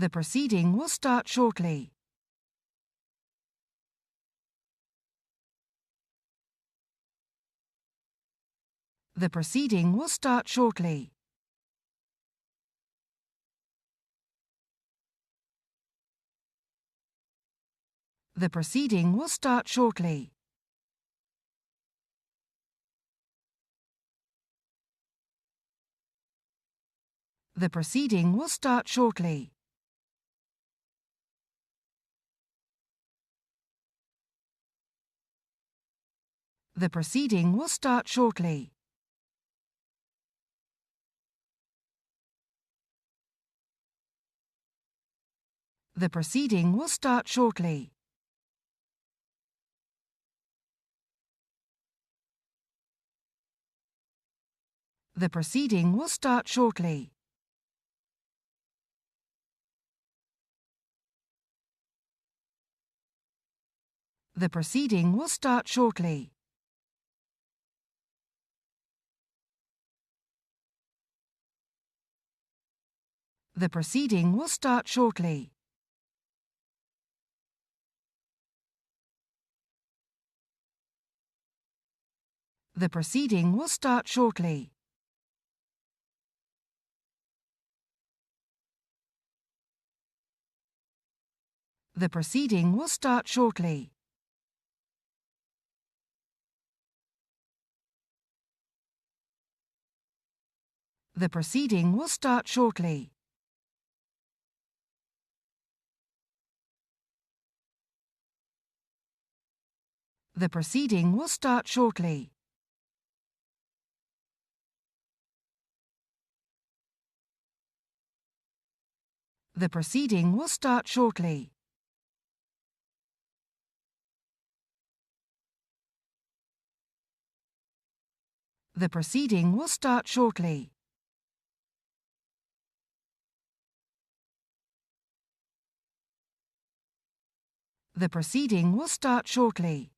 The proceeding will start shortly. The proceeding will start shortly. The proceeding will start shortly. The proceeding will start shortly. The proceeding will start shortly. The proceeding will start shortly. The proceeding will start shortly. The proceeding will start shortly. The proceeding will start shortly. The proceeding will start shortly. The proceeding will start shortly. The proceeding will start shortly. The proceeding will start shortly. The proceeding will start shortly. The proceeding will start shortly. The proceeding will start shortly.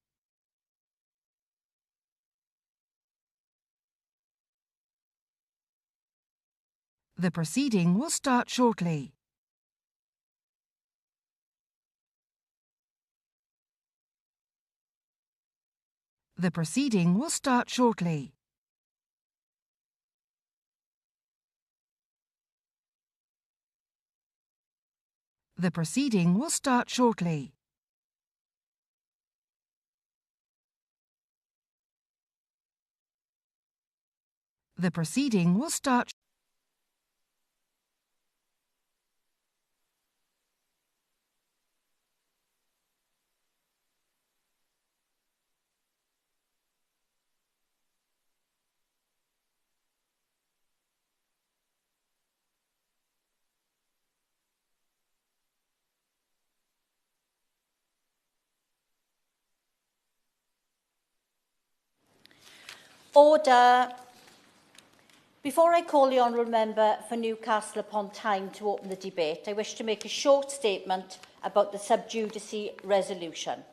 The proceeding will start shortly. The proceeding will start shortly. The proceeding will start shortly. The proceeding will start. Order. Before I call the honourable member for Newcastle upon Tyne to open the debate, I wish to make a short statement about the sub judice resolution.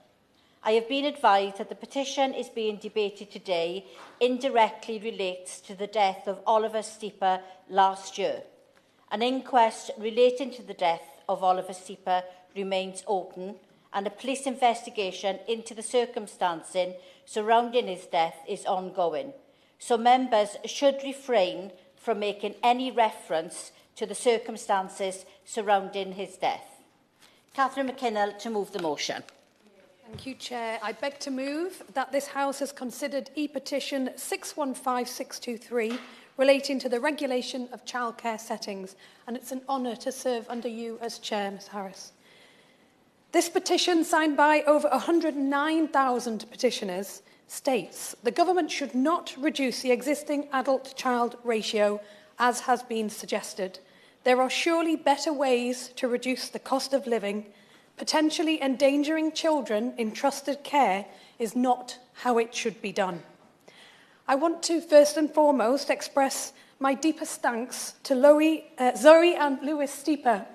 I have been advised that the petition is being debated today indirectly relates to the death of Oliver Steeper last year. An inquest relating to the death of Oliver Steeper remains open, and a police investigation into the circumstances surrounding his death is ongoing. So members should refrain from making any reference to the circumstances surrounding his death. Catherine McKinnell to move the motion. Thank you, Chair. I beg to move that this House has considered E-petition 615623 relating to the regulation of childcare settings, and it's an honour to serve under you as Chair, Ms Harris. This petition, signed by over 109,000 petitioners, states the government should not reduce the existing adult-child ratio as has been suggested. There are surely better ways to reduce the cost of living. Potentially endangering children in trusted care is not how it should be done. I want to first and foremost express my deepest thanks to Zoe and Lewis Steeper,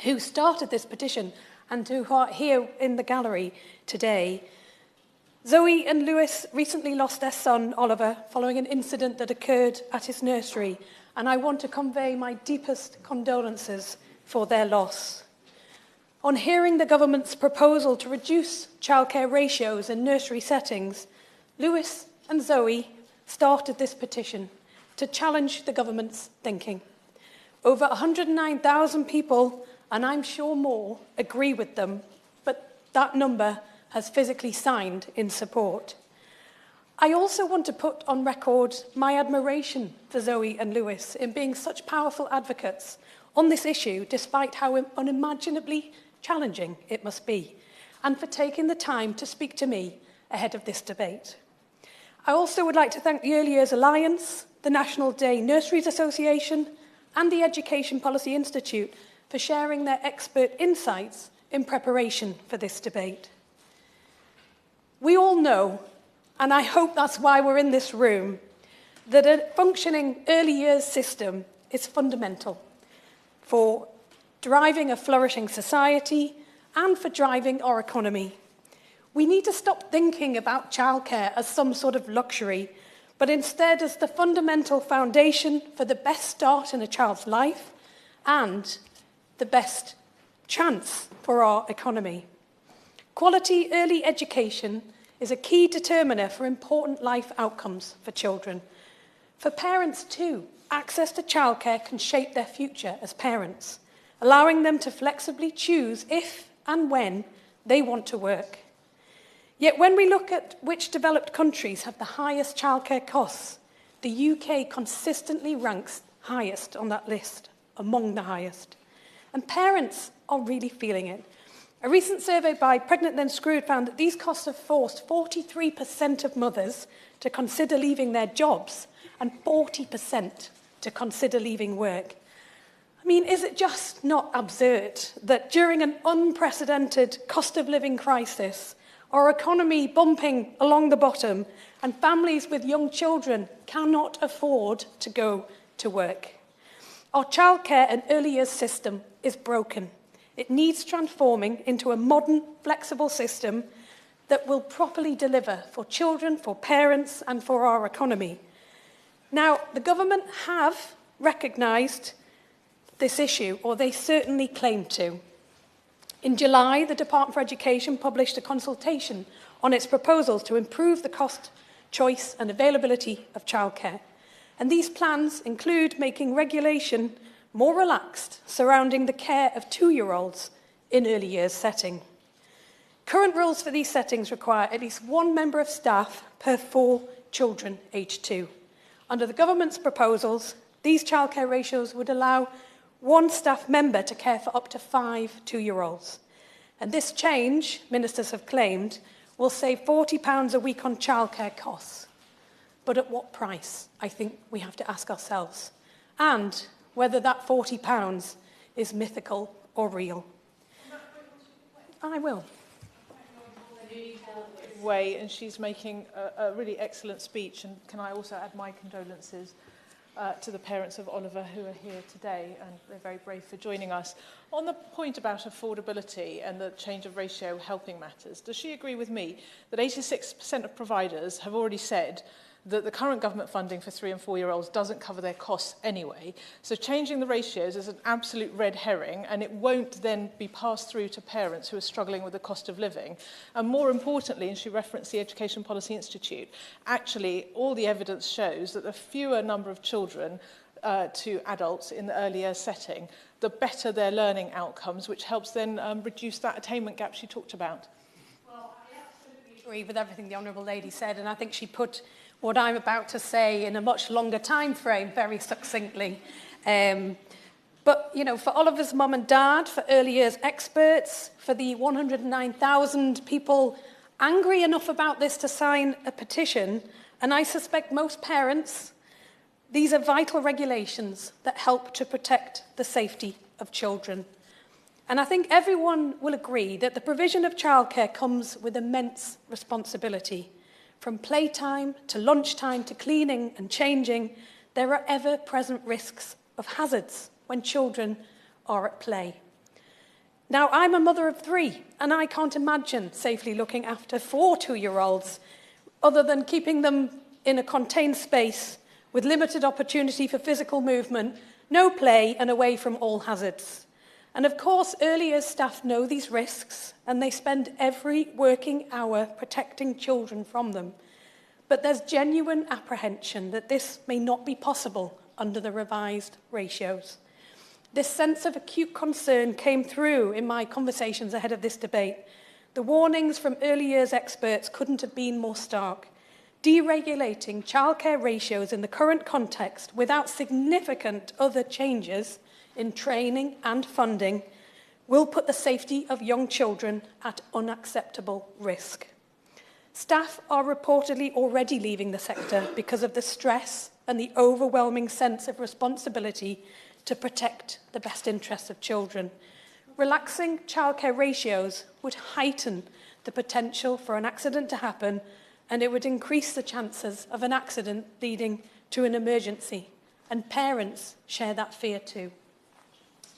who started this petition and who are here in the gallery today. Zoe and Lewis recently lost their son, Oliver, following an incident that occurred at his nursery, and I want to convey my deepest condolences for their loss. On hearing the government's proposal to reduce childcare ratios in nursery settings, Lewis and Zoe started this petition to challenge the government's thinking. Over 109,000 people, and I'm sure more, agree with them, but that number has physically signed in support. I also want to put on record my admiration for Zoe and Lewis in being such powerful advocates on this issue, despite how unimaginably challenging it must be, and for taking the time to speak to me ahead of this debate. I also would like to thank the Early Years Alliance, the National Day Nurseries Association, and the Education Policy Institute for sharing their expert insights in preparation for this debate. We all know, and I hope that's why we're in this room, that a functioning early years system is fundamental for driving a flourishing society and for driving our economy. We need to stop thinking about childcare as some sort of luxury, but instead as the fundamental foundation for the best start in a child's life and the best chance for our economy. Quality early education is a key determiner for important life outcomes for children. For parents too, access to childcare can shape their future as parents, allowing them to flexibly choose if and when they want to work. Yet when we look at which developed countries have the highest childcare costs, the UK consistently ranks highest on that list, among the highest. And parents are really feeling it. A recent survey by Pregnant Then Screwed found that these costs have forced 43% of mothers to consider leaving their jobs and 40% to consider leaving work. I mean, is it just not absurd that during an unprecedented cost of living crisis, our economy bumping along the bottom, and families with young children cannot afford to go to work? Our childcare and early years system is broken. It needs transforming into a modern, flexible system that will properly deliver for children, for parents, and for our economy. Now, the government have recognised this issue, or they certainly claim to. In July, the Department for Education published a consultation on its proposals to improve the cost, choice and availability of childcare. And these plans include making regulation more relaxed surrounding the care of 2-year-olds in early years setting. Current rules for these settings require at least 1 member of staff per 4 children aged 2. Under the government's proposals, these childcare ratios would allow 1 staff member to care for up to 5 2-year-olds. And this change, ministers have claimed, will save £40 a week on childcare costs. But at what price, I think we have to ask ourselves. And whether that £40 is mythical or real. I will. Way, and she's making a really excellent speech, and can I also add my condolences to the parents of Oliver who are here today, and they're very brave for joining us. On the point about affordability and the change of ratio helping matters, does she agree with me that 86% of providers have already said that the current government funding for 3- and 4-year-olds doesn't cover their costs anyway? So changing the ratios is an absolute red herring, and it won't then be passed through to parents who are struggling with the cost of living. And more importantly, and she referenced the Education Policy Institute, actually all the evidence shows that the fewer number of children to adults in the earlier setting, the better their learning outcomes, which helps then reduce that attainment gap she talked about. Well, I absolutely agree with everything the Honourable Lady said, and I think she put what I'm about to say in a much longer time frame very succinctly. But, you know, for Oliver's mum and dad, for early years experts, for the 109,000 people angry enough about this to sign a petition, and I suspect most parents, these are vital regulations that help to protect the safety of children. And I think everyone will agree that the provision of childcare comes with immense responsibility. From playtime to lunchtime to cleaning and changing, there are ever-present risks of hazards when children are at play. Now, I'm a mother of 3, and I can't imagine safely looking after 4 2-year-olds other than keeping them in a contained space with limited opportunity for physical movement, no play, and away from all hazards. And of course, early years staff know these risks and they spend every working hour protecting children from them. But there's genuine apprehension that this may not be possible under the revised ratios. This sense of acute concern came through in my conversations ahead of this debate. The warnings from early years experts couldn't have been more stark. Deregulating childcare ratios in the current context without significant other changes in training and funding will put the safety of young children at unacceptable risk. Staff are reportedly already leaving the sector because of the stress and the overwhelming sense of responsibility to protect the best interests of children. Relaxing childcare ratios would heighten the potential for an accident to happen, and it would increase the chances of an accident leading to an emergency. And parents share that fear too.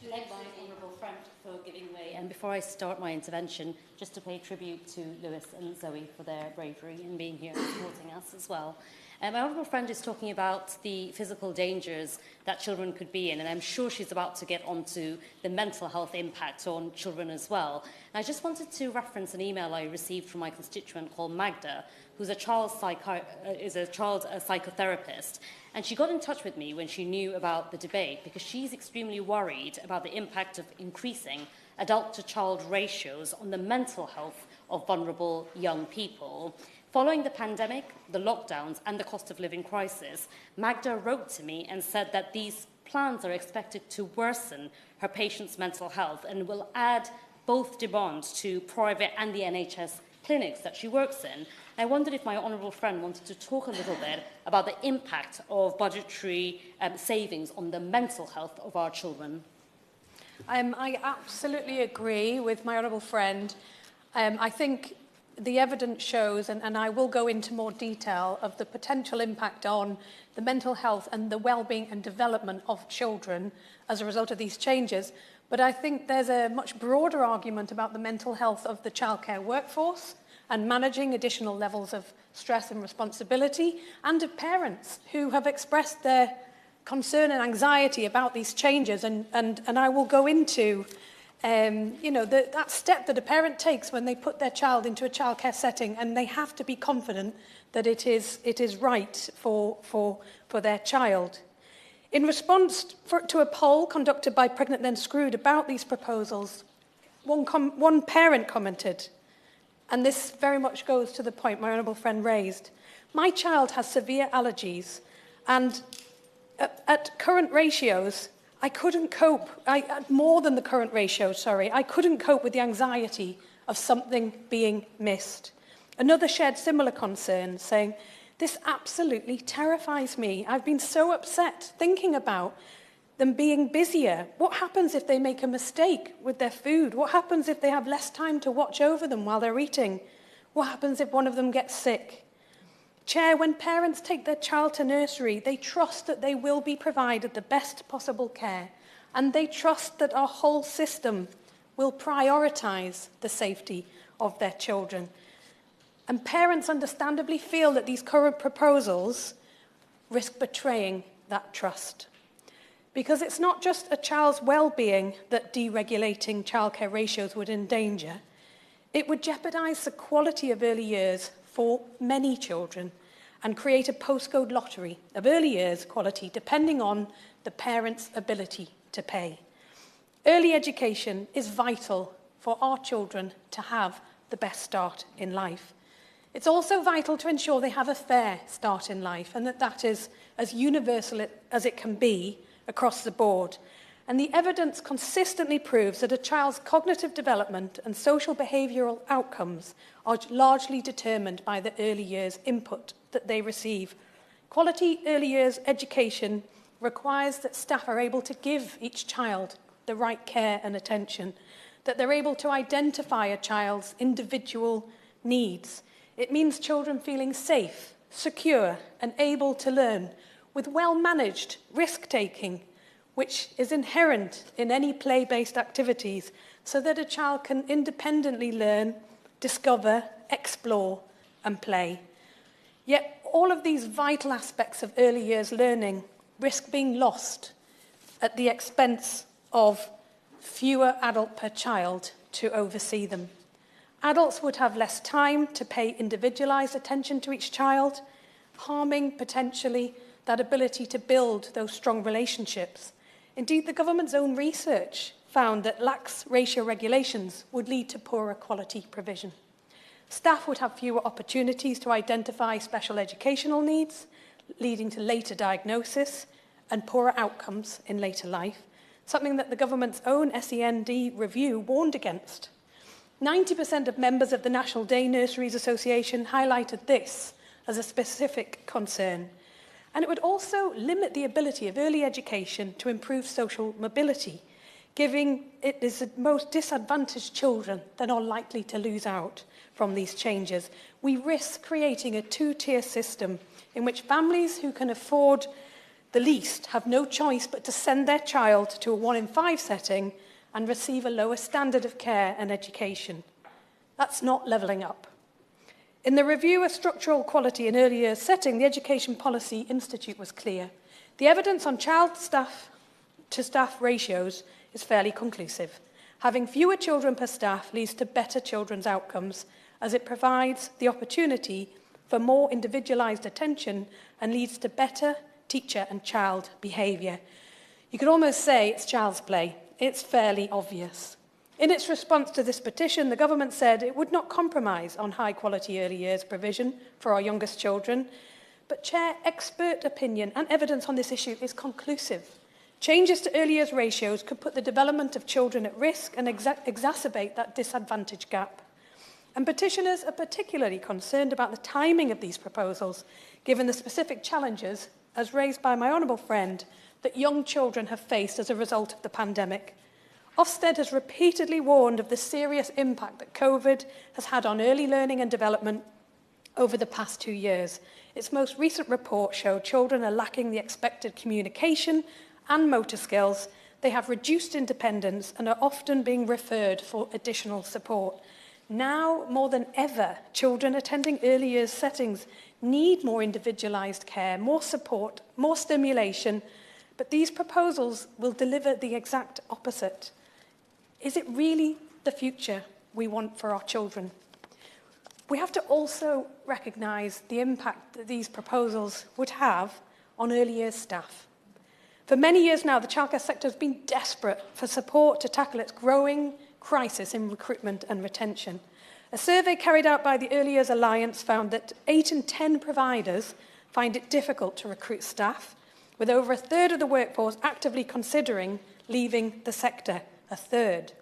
Thank my honourable friend for giving way. And before I start my intervention, just to pay tribute to Lewis and Zoe for their bravery in being here and supporting us as well. My honourable friend is talking about the physical dangers that children could be in, and I'm sure she's about to get onto the mental health impact on children as well. And I just wanted to reference an email I received from my constituent called Magda, who's a child psychotherapist, and she got in touch with me when she knew about the debate because she's extremely worried about the impact of increasing adult-to-child ratios on the mental health of vulnerable young people. Following the pandemic, the lockdowns and the cost of living crisis, Magda wrote to me and said that these plans are expected to worsen her patients' mental health and will add both demands to private and the NHS clinics that she works in. I wondered if my honourable friend wanted to talk a little bit about the impact of budgetary savings on the mental health of our children. I absolutely agree with my honourable friend. I think the evidence shows, and I will go into more detail, of the potential impact on the mental health and the well-being and development of children as a result of these changes. But I think there's a much broader argument about the mental health of the childcare workforce and managing additional levels of stress and responsibility, and of parents who have expressed their concern and anxiety about these changes. And I will go into that step that a parent takes when they put their child into a childcare setting, and they have to be confident that it is right for their child. In response to a poll conducted by Pregnant Then Screwed about these proposals, one parent commented, and this very much goes to the point my honourable friend raised, "My child has severe allergies, and at current ratios, I couldn't cope, more than the current ratio, I couldn't cope with the anxiety of something being missed." Another shared similar concern, saying, "This absolutely terrifies me. I've been so upset thinking about them being busier. What happens if they make a mistake with their food? What happens if they have less time to watch over them while they're eating? What happens if one of them gets sick?" Chair, when parents take their child to nursery, they trust that they will be provided the best possible care, and they trust that our whole system will prioritise the safety of their children. And parents understandably feel that these current proposals risk betraying that trust. Because it's not just a child's well-being that deregulating childcare ratios would endanger. It would jeopardise the quality of early years for many children and create a postcode lottery of early years quality depending on the parent's ability to pay. Early education is vital for our children to have the best start in life. It's also vital to ensure they have a fair start in life, and that is as universal as it can be across the board. And the evidence consistently proves that a child's cognitive development and social behavioural outcomes are largely determined by the early years input that they receive. Quality early years education requires that staff are able to give each child the right care and attention, that they're able to identify a child's individual needs. It means children feeling safe, secure, and able to learn with well-managed risk-taking, which is inherent in any play-based activities, so that a child can independently learn, discover, explore, and play. Yet all of these vital aspects of early years learning risk being lost at the expense of fewer adults per child to oversee them. Adults would have less time to pay individualised attention to each child, harming potentially that ability to build those strong relationships. Indeed, the government's own research found that lax ratio regulations would lead to poorer quality provision. Staff would have fewer opportunities to identify special educational needs, leading to later diagnosis and poorer outcomes in later life, something that the government's own SEND review warned against. 90% of members of the National Day Nurseries Association highlighted this as a specific concern. And it would also limit the ability of early education to improve social mobility, giving it is the most disadvantaged children that are likely to lose out from these changes. We risk creating a two-tier system in which families who can afford the least have no choice but to send their child to a 1 in 5 setting and receive a lower standard of care and education. That's not levelling up. In the review of structural quality in early years setting, the Education Policy Institute was clear. The evidence on child-to-staff ratios is fairly conclusive. Having fewer children per staff leads to better children's outcomes, as it provides the opportunity for more individualised attention and leads to better teacher and child behaviour. You could almost say it's child's play. It's fairly obvious. In its response to this petition, the government said it would not compromise on high-quality early years provision for our youngest children. But, Chair, expert opinion and evidence on this issue is conclusive. Changes to early years ratios could put the development of children at risk and exacerbate that disadvantage gap. And petitioners are particularly concerned about the timing of these proposals, given the specific challenges, as raised by my honourable friend, that young children have faced as a result of the pandemic. Ofsted has repeatedly warned of the serious impact that COVID has had on early learning and development over the past 2 years. Its most recent report showed children are lacking the expected communication and motor skills. They have reduced independence and are often being referred for additional support. Now, more than ever, children attending early years settings need more individualised care, more support, more stimulation, but these proposals will deliver the exact opposite. Is it really the future we want for our children? We have to also recognise the impact that these proposals would have on early years staff. For many years now, the childcare sector has been desperate for support to tackle its growing crisis in recruitment and retention. A survey carried out by the Early Years Alliance found that 8 in 10 providers find it difficult to recruit staff, with over a third of the workforce actively considering leaving the sector. A third.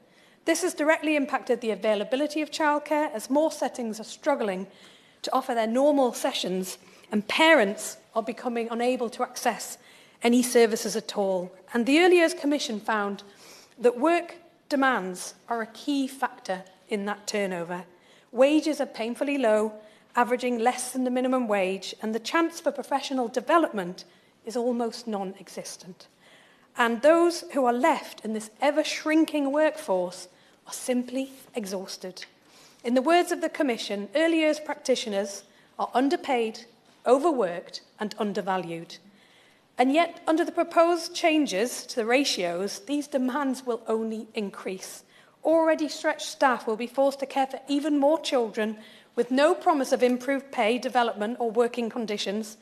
This has directly impacted the availability of childcare, as more settings are struggling to offer their normal sessions and parents are becoming unable to access any services at all. And the Early Years Commission found that work demands are a key factor in that turnover. Wages are painfully low, averaging less than the minimum wage, and the chance for professional development is almost non-existent. And those who are left in this ever-shrinking workforce are simply exhausted. In the words of the Commission, early years practitioners are underpaid, overworked and undervalued. And yet, under the proposed changes to the ratios, these demands will only increase. Already stretched staff will be forced to care for even more children with no promise of improved pay, development or working conditions.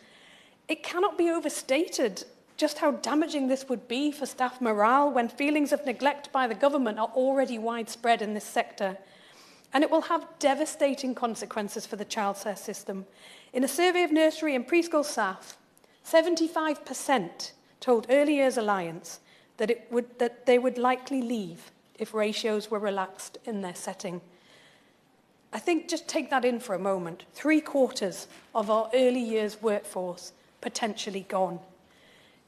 It cannot be overstated just how damaging this would be for staff morale when feelings of neglect by the government are already widespread in this sector. And it will have devastating consequences for the childcare system. In a survey of nursery and preschool staff, 75% told Early Years Alliance that they would likely leave if ratios were relaxed in their setting. I think just take that in for a moment. 3/4 of our early years workforce potentially gone.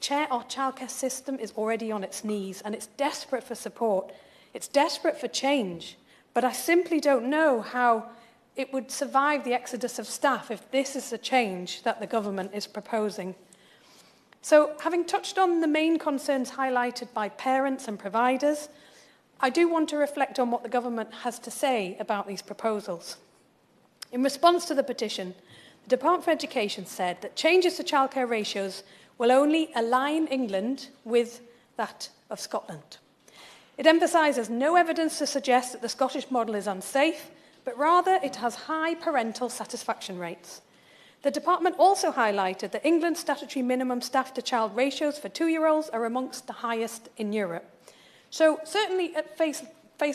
Chair, our childcare system is already on its knees and it's desperate for support. It's desperate for change, but I simply don't know how it would survive the exodus of staff if this is the change that the government is proposing. So, having touched on the main concerns highlighted by parents and providers, I do want to reflect on what the government has to say about these proposals. In response to the petition, the Department for Education said that changes to childcare ratios will only align England with that of Scotland. It emphasises no evidence to suggest that the Scottish model is unsafe, but rather it has high parental satisfaction rates. The department also highlighted that England's statutory minimum staff-to-child ratios for 2-year-olds are amongst the highest in Europe. So certainly at face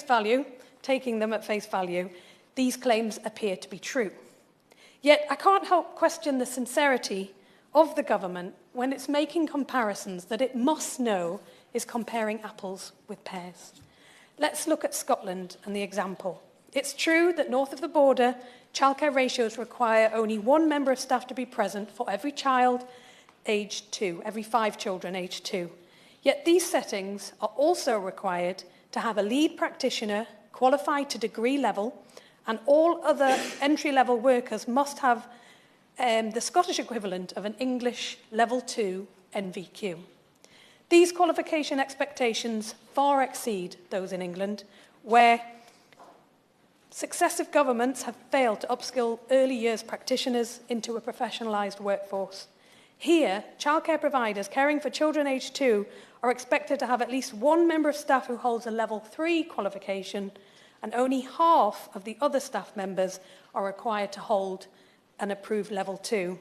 value, taking them at face value, these claims appear to be true. Yet I can't help question the sincerity of the government when it's making comparisons that it must know is comparing apples with pears. Let's look at Scotland and the example. It's true that north of the border, childcare ratios require only one member of staff to be present for every child aged 2, every 5 children aged 2. Yet these settings are also required to have a lead practitioner qualified to degree level, and all other entry-level workers must have the Scottish equivalent of an English Level 2 NVQ. These qualification expectations far exceed those in England, where successive governments have failed to upskill early years practitioners into a professionalised workforce. Here, childcare providers caring for children aged 2 are expected to have at least one member of staff who holds a Level 3 qualification, and only half of the other staff members are required to hold an approved Level 2.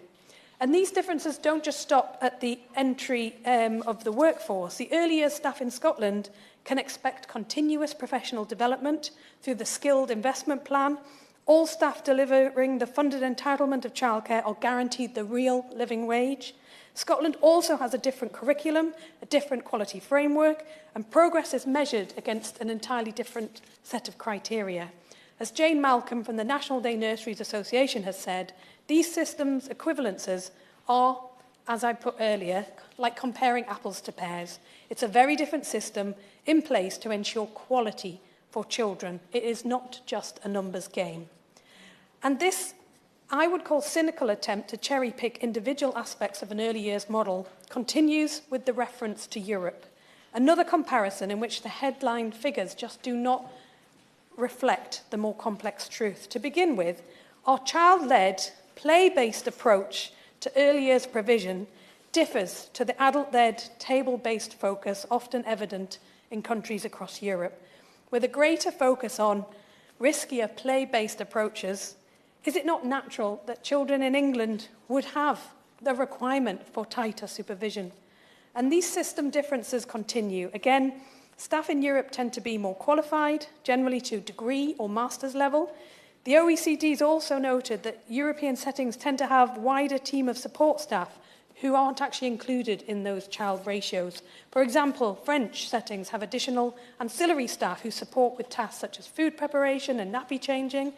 And these differences don't just stop at the entry of the workforce. The early years staff in Scotland can expect continuous professional development through the skilled investment plan. All staff delivering the funded entitlement of childcare are guaranteed the real living wage. Scotland also has a different curriculum, a different quality framework, and progress is measured against an entirely different set of criteria. As Jane Malcolm from the National Day Nurseries Association has said, these systems' equivalences are, as I put earlier, like comparing apples to pears. It's a very different system in place to ensure quality for children. It is not just a numbers game. And this, I would call, cynical attempt to cherry-pick individual aspects of an early years model continues with the reference to Europe. Another comparison in which the headline figures just do not reflect the more complex truth. To begin with, our child-led, play-based approach to early years provision differs to the adult-led, table-based focus often evident in countries across Europe. With a greater focus on riskier play-based approaches, is it not natural that children in England would have the requirement for tighter supervision? And these system differences continue. Again, staff in Europe tend to be more qualified, generally to degree or master's level. The OECD's also noted that European settings tend to have a wider team of support staff who aren't actually included in those child ratios. For example, French settings have additional ancillary staff who support with tasks such as food preparation and nappy changing.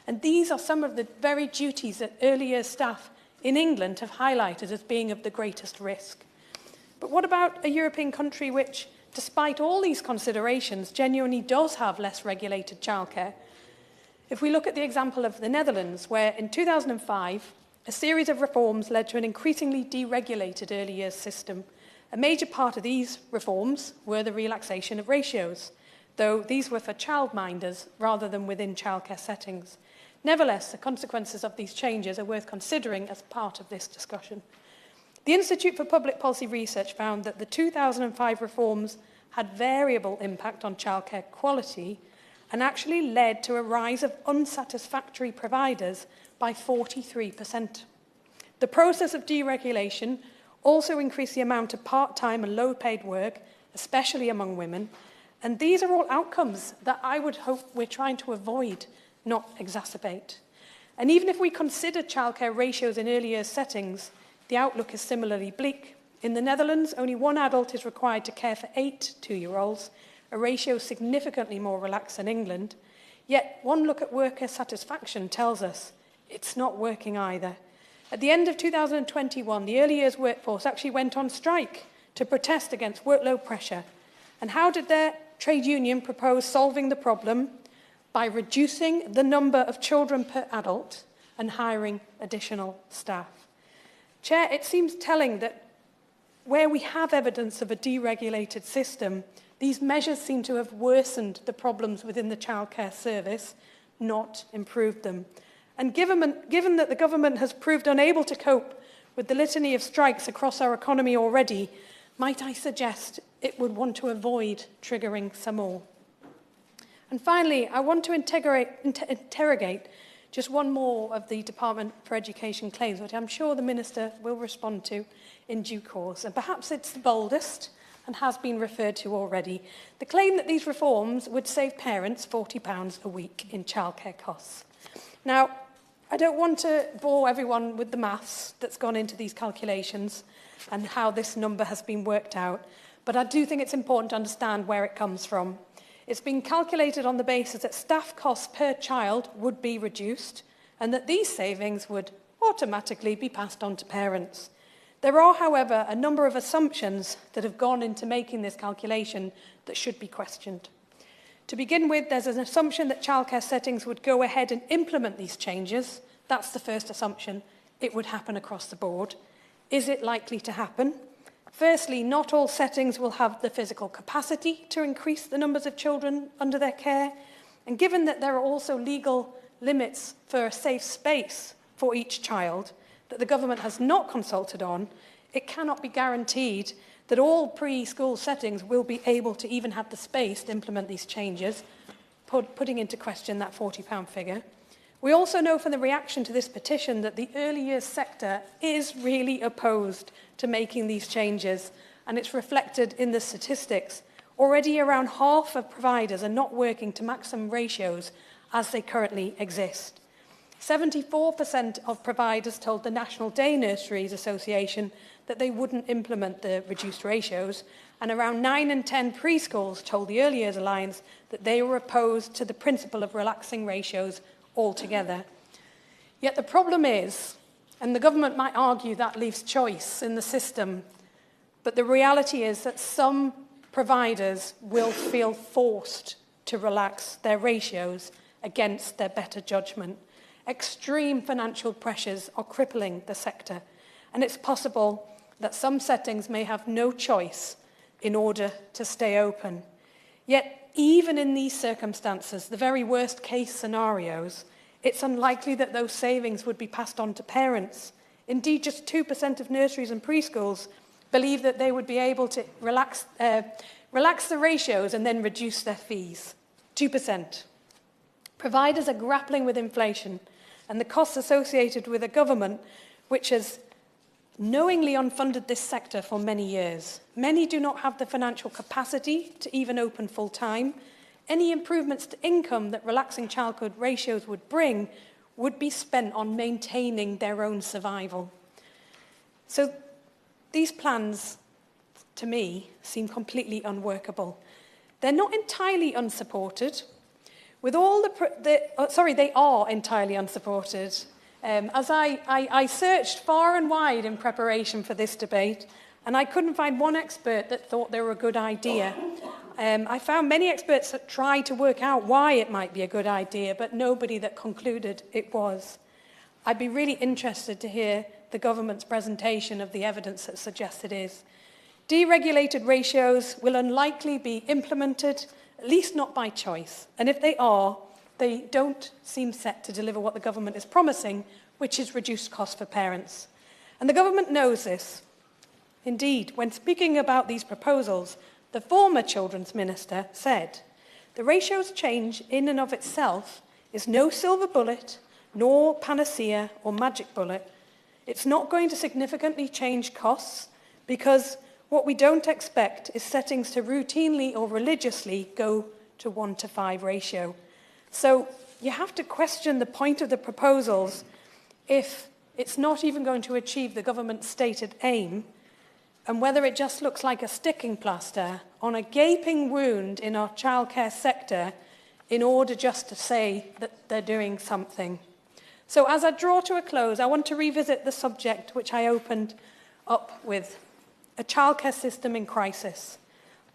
And these are some of the very duties that early years staff in England have highlighted as being of the greatest risk. But what about a European country which, despite all these considerations, genuinely does have less regulated childcare? If we look at the example of the Netherlands, where in 2005, a series of reforms led to an increasingly deregulated early years system. A major part of these reforms were the relaxation of ratios, though these were for childminders rather than within childcare settings. Nevertheless, the consequences of these changes are worth considering as part of this discussion. The Institute for Public Policy Research found that the 2005 reforms had variable impact on childcare quality and actually led to a rise of unsatisfactory providers by 43%. The process of deregulation also increased the amount of part-time and low-paid work, especially among women, and these are all outcomes that I would hope we're trying to avoid, not exacerbate. And even if we consider childcare ratios in early years settings, the outlook is similarly bleak. In the Netherlands, only one adult is required to care for 8 2-year-olds, a ratio significantly more relaxed than England. Yet one look at worker satisfaction tells us it's not working either. At the end of 2021, the early years workforce actually went on strike to protest against workload pressure. And how did their trade union propose solving the problem? By reducing the number of children per adult and hiring additional staff. Chair, it seems telling that where we have evidence of a deregulated system, these measures seem to have worsened the problems within the childcare service, not improved them. And given that the government has proved unable to cope with the litany of strikes across our economy already, might I suggest it would want to avoid triggering some more? And finally, I want to interrogate just one more of the Department for Education claims, which I'm sure the Minister will respond to in due course. And perhaps it's the boldest and has been referred to already. The claim that these reforms would save parents £40 a week in childcare costs. Now, I don't want to bore everyone with the maths that's gone into these calculations and how this number has been worked out, but I do think it's important to understand where it comes from. It's been calculated on the basis that staff costs per child would be reduced and that these savings would automatically be passed on to parents. There are, however, a number of assumptions that have gone into making this calculation that should be questioned. To begin with, there's an assumption that childcare settings would go ahead and implement these changes. That's the first assumption. It would happen across the board. Is it likely to happen? Firstly, not all settings will have the physical capacity to increase the numbers of children under their care. And given that there are also legal limits for a safe space for each child that the government has not consulted on, it cannot be guaranteed that all preschool settings will be able to even have the space to implement these changes, putting into question that £40 figure. We also know from the reaction to this petition that the early years sector is really opposed to making these changes, and it's reflected in the statistics. Already around half of providers are not working to maximum ratios as they currently exist. 74% of providers told the National Day Nurseries Association that they wouldn't implement the reduced ratios, and around 9 in 10 preschools told the Early Years Alliance that they were opposed to the principle of relaxing ratios altogether. Yet the problem is, and the government might argue that leaves choice in the system, but the reality is that some providers will feel forced to relax their ratios against their better judgment. Extreme financial pressures are crippling the sector, and it's possible that some settings may have no choice in order to stay open. Yet, even in these circumstances, the very worst case scenarios, it's unlikely that those savings would be passed on to parents. Indeed, just 2% of nurseries and preschools believe that they would be able to relax the ratios and then reduce their fees. 2%. Providers are grappling with inflation and the costs associated with a government which has knowingly unfunded this sector for many years. Many do not have the financial capacity to even open full-time. Any improvements to income that relaxing childhood ratios would bring would be spent on maintaining their own survival. So these plans, to me, seem completely unworkable. They're not entirely unsupported. With all they are entirely unsupported. As I searched far and wide in preparation for this debate, and I couldn't find one expert that thought they were a good idea. I found many experts that tried to work out why it might be a good idea, but nobody that concluded it was. I'd be really interested to hear the government's presentation of the evidence that suggests it is. Deregulated ratios will unlikely be implemented, at least not by choice. And if they are, they don't seem set to deliver what the government is promising, which is reduced costs for parents. And the government knows this. Indeed, when speaking about these proposals, the former Children's Minister said, "The ratios change in and of itself is no silver bullet, nor panacea or magic bullet. It's not going to significantly change costs because what we don't expect is settings to routinely or religiously go to 1:5 ratio. So you have to question the point of the proposals if it's not even going to achieve the government's stated aim, and whether it just looks like a sticking plaster on a gaping wound in our childcare sector in order just to say that they're doing something. So as I draw to a close, I want to revisit the subject which I opened up with, a childcare system in crisis.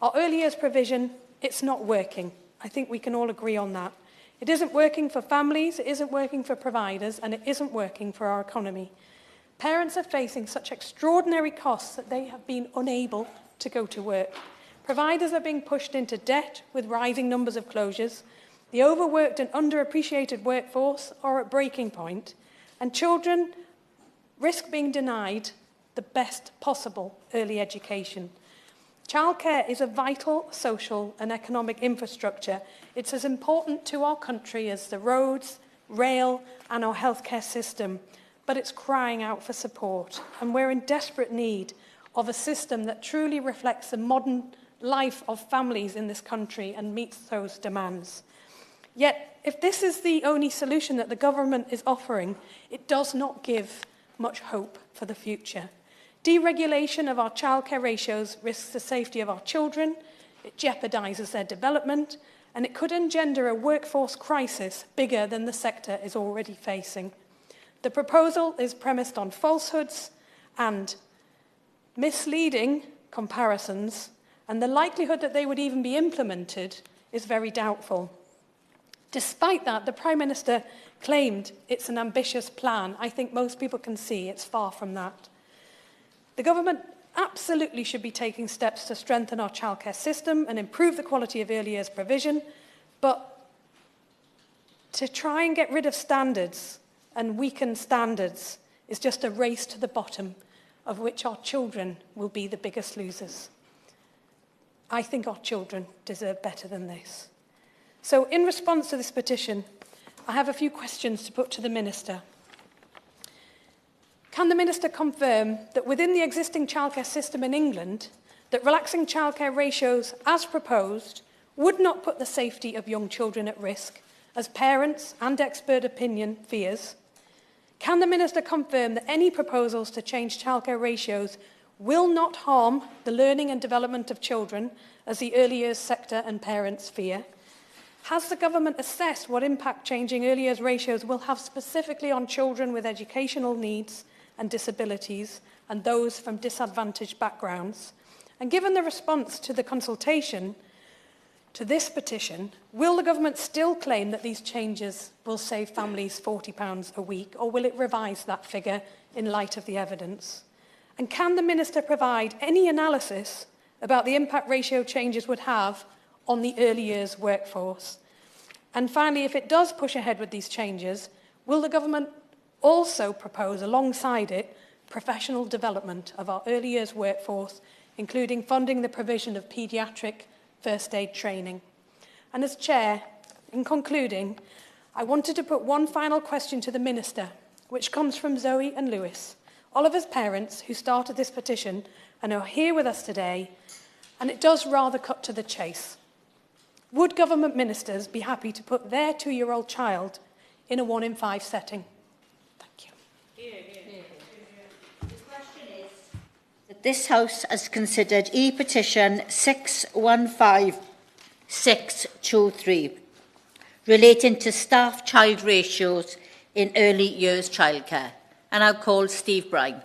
Our early years provision, it's not working. I think we can all agree on that. It isn't working for families, it isn't working for providers, and it isn't working for our economy. Parents are facing such extraordinary costs that they have been unable to go to work. Providers are being pushed into debt with rising numbers of closures. The overworked and underappreciated workforce are at breaking point, and children risk being denied the best possible early education. Childcare is a vital social and economic infrastructure. It's as important to our country as the roads, rail and our healthcare system, but it's crying out for support, and we're in desperate need of a system that truly reflects the modern life of families in this country and meets those demands. Yet, if this is the only solution that the government is offering, it does not give much hope for the future. Deregulation of our childcare ratios risks the safety of our children, it jeopardises their development, and it could engender a workforce crisis bigger than the sector is already facing. The proposal is premised on falsehoods and misleading comparisons, and the likelihood that they would even be implemented is very doubtful. Despite that, the Prime Minister claimed it's an ambitious plan. I think most people can see it's far from that. The government absolutely should be taking steps to strengthen our childcare system and improve the quality of early years provision, but to try and get rid of standards and weaken standards is just a race to the bottom, of which our children will be the biggest losers. I think our children deserve better than this. So in response to this petition, I have a few questions to put to the Minister. Can the Minister confirm that within the existing childcare system in England, that relaxing childcare ratios as proposed would not put the safety of young children at risk, as parents and expert opinion fears? Can the Minister confirm that any proposals to change childcare ratios will not harm the learning and development of children, as the early years sector and parents fear? Has the government assessed what impact changing early years ratios will have specifically on children with educational needs and disabilities and those from disadvantaged backgrounds? And given the response to the consultation to this petition, will the government still claim that these changes will save families £40 a week, or will it revise that figure in light of the evidence? And can the Minister provide any analysis about the impact ratio changes would have on the early years workforce? And finally, if it does push ahead with these changes, will the government also propose alongside it professional development of our early years workforce, including funding the provision of paediatric first aid training? And as Chair, in concluding, I wanted to put one final question to the Minister, which comes from Zoe and Lewis, Oliver's parents who started this petition and are here with us today, and it does rather cut to the chase. Would government ministers be happy to put their 2-year-old child in a 1 in 5 setting? Thank you. The question is that this House has considered E-petition 615623 relating to staff-child ratios in early years childcare. And I'll call Steve Brine.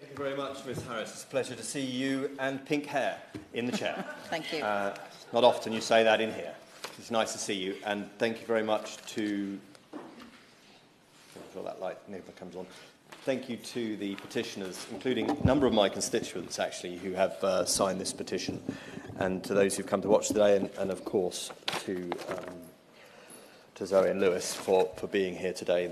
Thank you very much, Ms Harris. It's a pleasure to see you and pink hair in the chair. Thank you. Not often you say that in here. It's nice to see you, and thank you very much to... I'm sure that light never comes on. Thank you to the petitioners, including a number of my constituents, actually, who have signed this petition, and to those who've come to watch today, and of course, to Zoe and Lewis for being here today.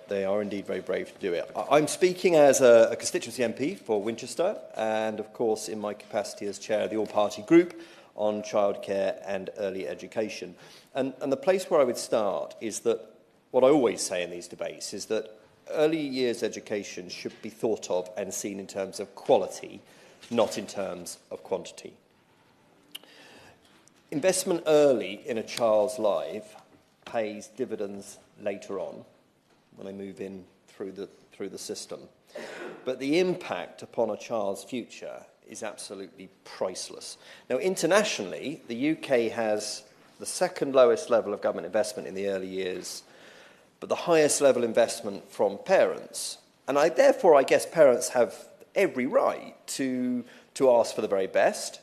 They are indeed very brave to do it. I'm speaking as a constituency MP for Winchester, and of course, in my capacity as chair of the all-party group on childcare and early education. And the place where I would start is that what I always say in these debates is that early years education should be thought of and seen in terms of quality, not in terms of quantity. Investment early in a child's life pays dividends later on when they move in through the system. But the impact upon a child's future is absolutely priceless. Now, internationally, the UK has the second lowest level of government investment in the early years, but the highest level investment from parents. And therefore, I guess parents have every right to ask for the very best.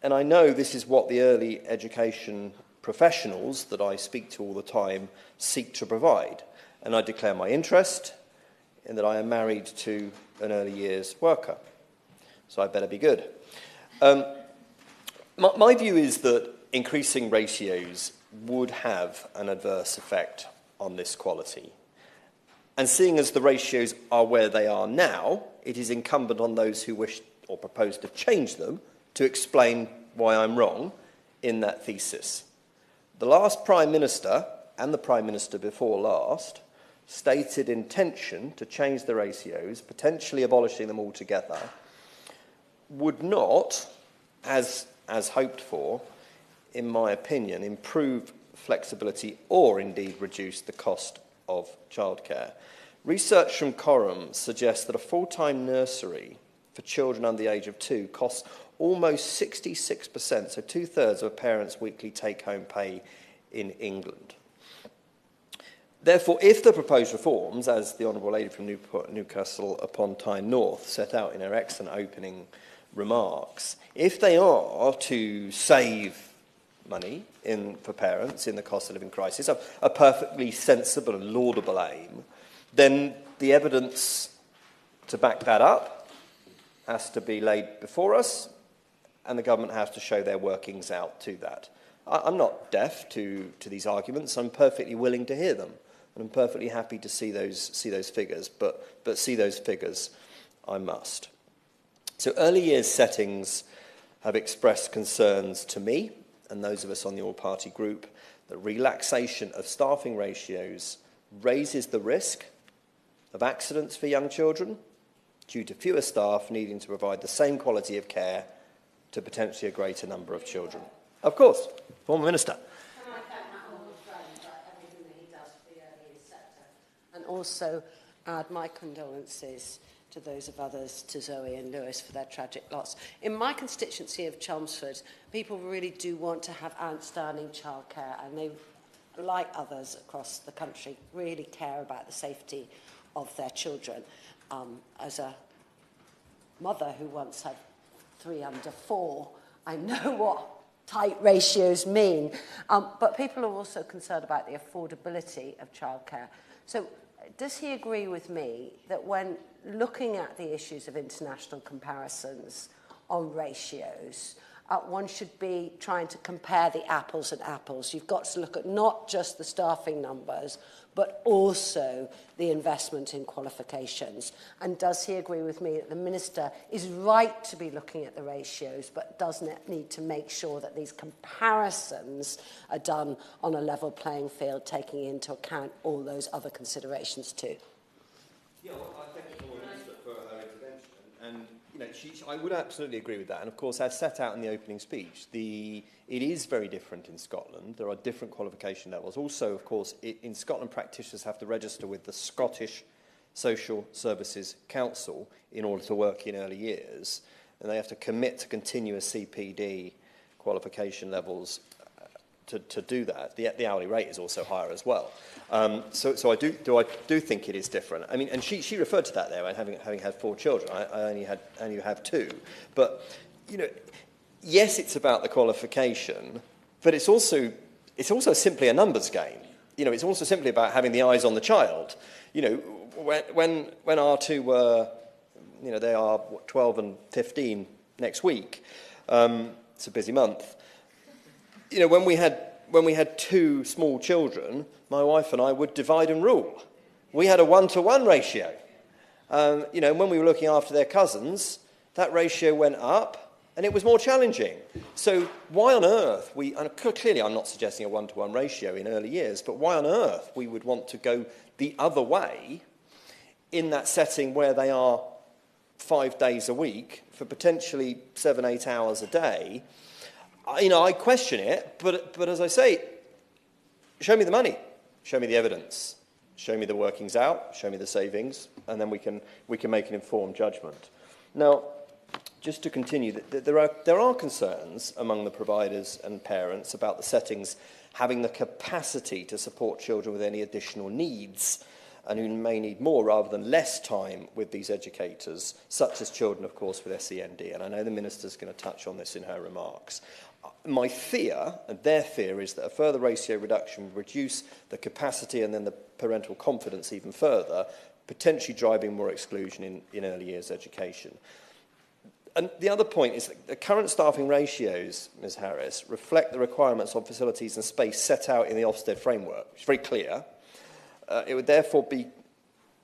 And I know this is what the early education professionals that I speak to all the time seek to provide. And I declare my interest in that I am married to an early years worker. So I better be good. My view is that increasing ratios would have an adverse effect on this quality. And seeing as the ratios are where they are now, it is incumbent on those who wish or propose to change them to explain why I'm wrong in that thesis. The last Prime Minister and the Prime Minister before last stated intention to change the ratios, potentially abolishing them altogether, would not, as hoped for, in my opinion, improve flexibility or indeed reduce the cost of childcare. Research from Coram suggests that a full-time nursery for children under the age of 2 costs almost 66%, so two-thirds of a parent's weekly take-home pay in England. Therefore, if the proposed reforms, as the Honourable Lady from Newcastle upon Tyne North set out in her excellent opening remarks, if they are to save money for parents in the cost of living crisis, a perfectly sensible and laudable aim, then the evidence to back that up has to be laid before us, and the government has to show their workings out to that. I'm not deaf to these arguments. I'm perfectly willing to hear them, and I'm perfectly happy to see those figures. But see those figures, I must. So early years settings have expressed concerns to me and those of us on the all-party group that relaxation of staffing ratios raises the risk of accidents for young children due to fewer staff needing to provide the same quality of care to potentially a greater number of children. Of course, former Minister. Can I thank Matt Holmes for everything that he does for the early years sector, and also add my condolences to those of others, to Zoe and Lewis, for their tragic loss. In my constituency of Chelmsford, people really do want to have outstanding childcare, and they, like others across the country, really care about the safety of their children. As a mother who once had 3 under 4, I know what tight ratios mean. But people are also concerned about the affordability of childcare. So does he agree with me that when looking at the issues of international comparisons on ratios, one should be trying to compare the apples and apples? You've got to look at not just the staffing numbers, but also the investment in qualifications. And does he agree with me that the Minister is right to be looking at the ratios, but doesn't need to make sure that these comparisons are done on a level playing field, taking into account all those other considerations too? Yeah, well, I thank the Minister for her intervention. And I would absolutely agree with that. And of course, as set out in the opening speech, it is very different in Scotland. There are different qualification levels. Also, of course, in Scotland, practitioners have to register with the Scottish Social Services Council in order to work in early years. And they have to commit to continuous CPD qualification levels to do that. The hourly rate is also higher as well. So I do think it is different. I mean, and she referred to that there, having had 4 children. I only have 2. But yes, it's about the qualification, but it's also simply a numbers game. It's also simply about having the eyes on the child. When our 2 were, they are 12 and 15 next week. It's a busy month. When we had 2 small children, my wife and I would divide and rule. We had a 1-to-1 ratio. When we were looking after their cousins, that ratio went up, and it was more challenging. So why on earth and clearly I'm not suggesting a 1-to-1 ratio in early years, but why on earth we would want to go the other way in that setting where they are 5 days a week for potentially 7-8 hours a day? I question it, but as I say, show me the money, show me the evidence, show me the workings out, show me the savings, and then we can make an informed judgment. Now, just to continue, there are concerns among the providers and parents about the settings having the capacity to support children with any additional needs, and who may need more rather than less time with these educators, such as children, of course, with SEND. And I know the Minister's going to touch on this in her remarks. My fear, and their fear, is that a further ratio reduction would reduce the capacity and then the parental confidence even further, potentially driving more exclusion in early years education. And the other point is that the current staffing ratios, Ms Harris, reflect the requirements on facilities and space set out in the Ofsted framework. It's very clear. It would therefore be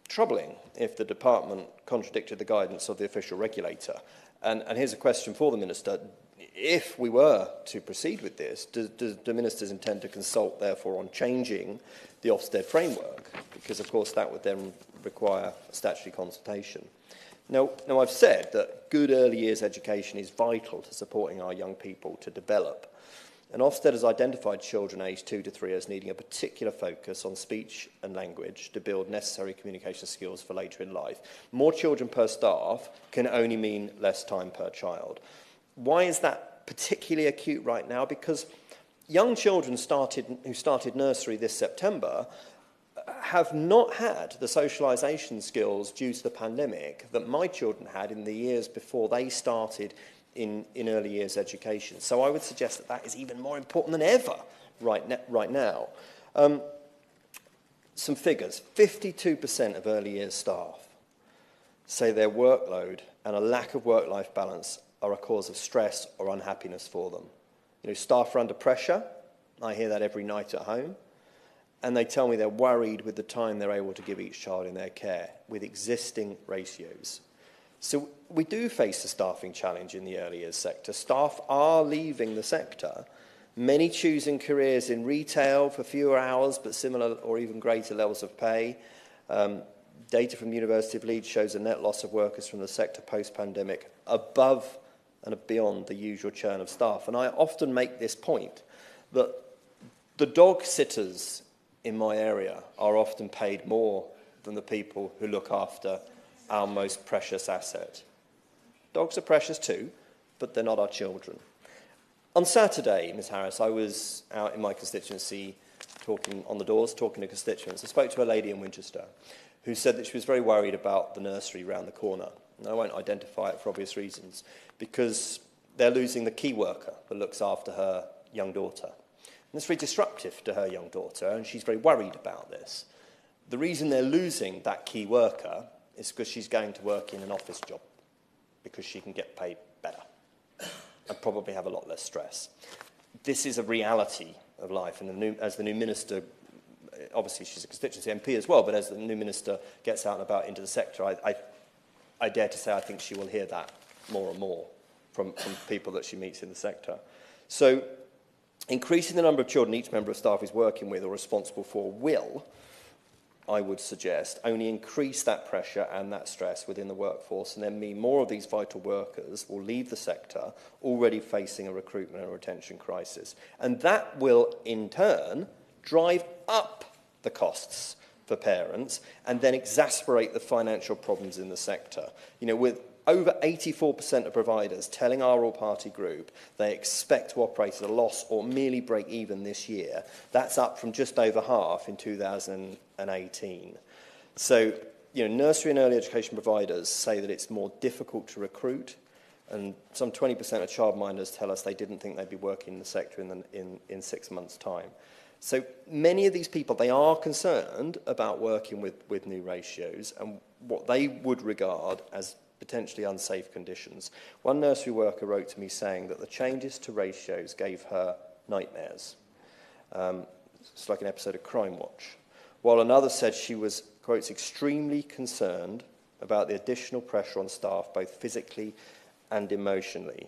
troubling if the department contradicted the guidance of the official regulator. And here's a question for the Minister. If we were to proceed with this, do the Ministers intend to consult, therefore, on changing the Ofsted framework? Because, of course, that would then require a statutory consultation. Now, I've said that good early years education is vital to supporting our young people to develop. And Ofsted has identified children aged 2 to 3 as needing a particular focus on speech and language to build necessary communication skills for later in life. More children per staff can only mean less time per child. Why is that particularly acute right now? Because young children who started nursery this September have not had the socialisation skills due to the pandemic that my children had in the years before they started in early years education. So I would suggest that that is even more important than ever right now. Some figures. 52% of early years staff say their workload and a lack of work-life balance are a cause of stress or unhappiness for them. You know, staff are under pressure. I hear that every night at home. And they tell me they're worried with the time they're able to give each child in their care with existing ratios. So we do face a staffing challenge in the early years sector. Staff are leaving the sector, many choosing careers in retail for fewer hours but similar or even greater levels of pay. Data from University of Leeds shows a net loss of workers from the sector post-pandemic above and beyond the usual churn of staff. And I often make this point that the dog sitters in my area are often paid more than the people who look after our most precious asset. Dogs are precious too, but they're not our children. On Saturday, Ms Harris, I was out in my constituency talking on the doors, talking to constituents. I spoke to a lady in Winchester who said that she was very worried about the nursery round the corner. And I won't identify it for obvious reasons, because they're losing the key worker that looks after her young daughter. And it's very disruptive to her young daughter, and she's very worried about this. The reason they're losing that key worker is because she's going to work in an office job, because she can get paid better and probably have a lot less stress. This is a reality of life, and as the new minister, obviously she's a constituency MP as well, but as the new minister gets out and about into the sector, I dare to say I think she will hear that more and more from people that she meets in the sector. So increasing the number of children each member of staff is working with or responsible for will, I would suggest, only increase that pressure and that stress within the workforce, and then mean more of these vital workers will leave the sector already facing a recruitment and retention crisis. And that will, in turn, drive up the costs for parents and then exacerbate the financial problems in the sector. You know, with over 84% of providers telling our all-party group they expect to operate at a loss or merely break even this year. That's up from just over half in 2018. So, you know, nursery and early education providers say that it's more difficult to recruit, and some 20% of childminders tell us they didn't think they'd be working in the sector in 6 months' time. So many of these people, they are concerned about working with new ratios and what they would regard as potentially unsafe conditions. One nursery worker wrote to me saying that the changes to ratios gave her nightmares. It's like an episode of Crime Watch. While another said she was, quotes, extremely concerned about the additional pressure on staff, both physically and emotionally.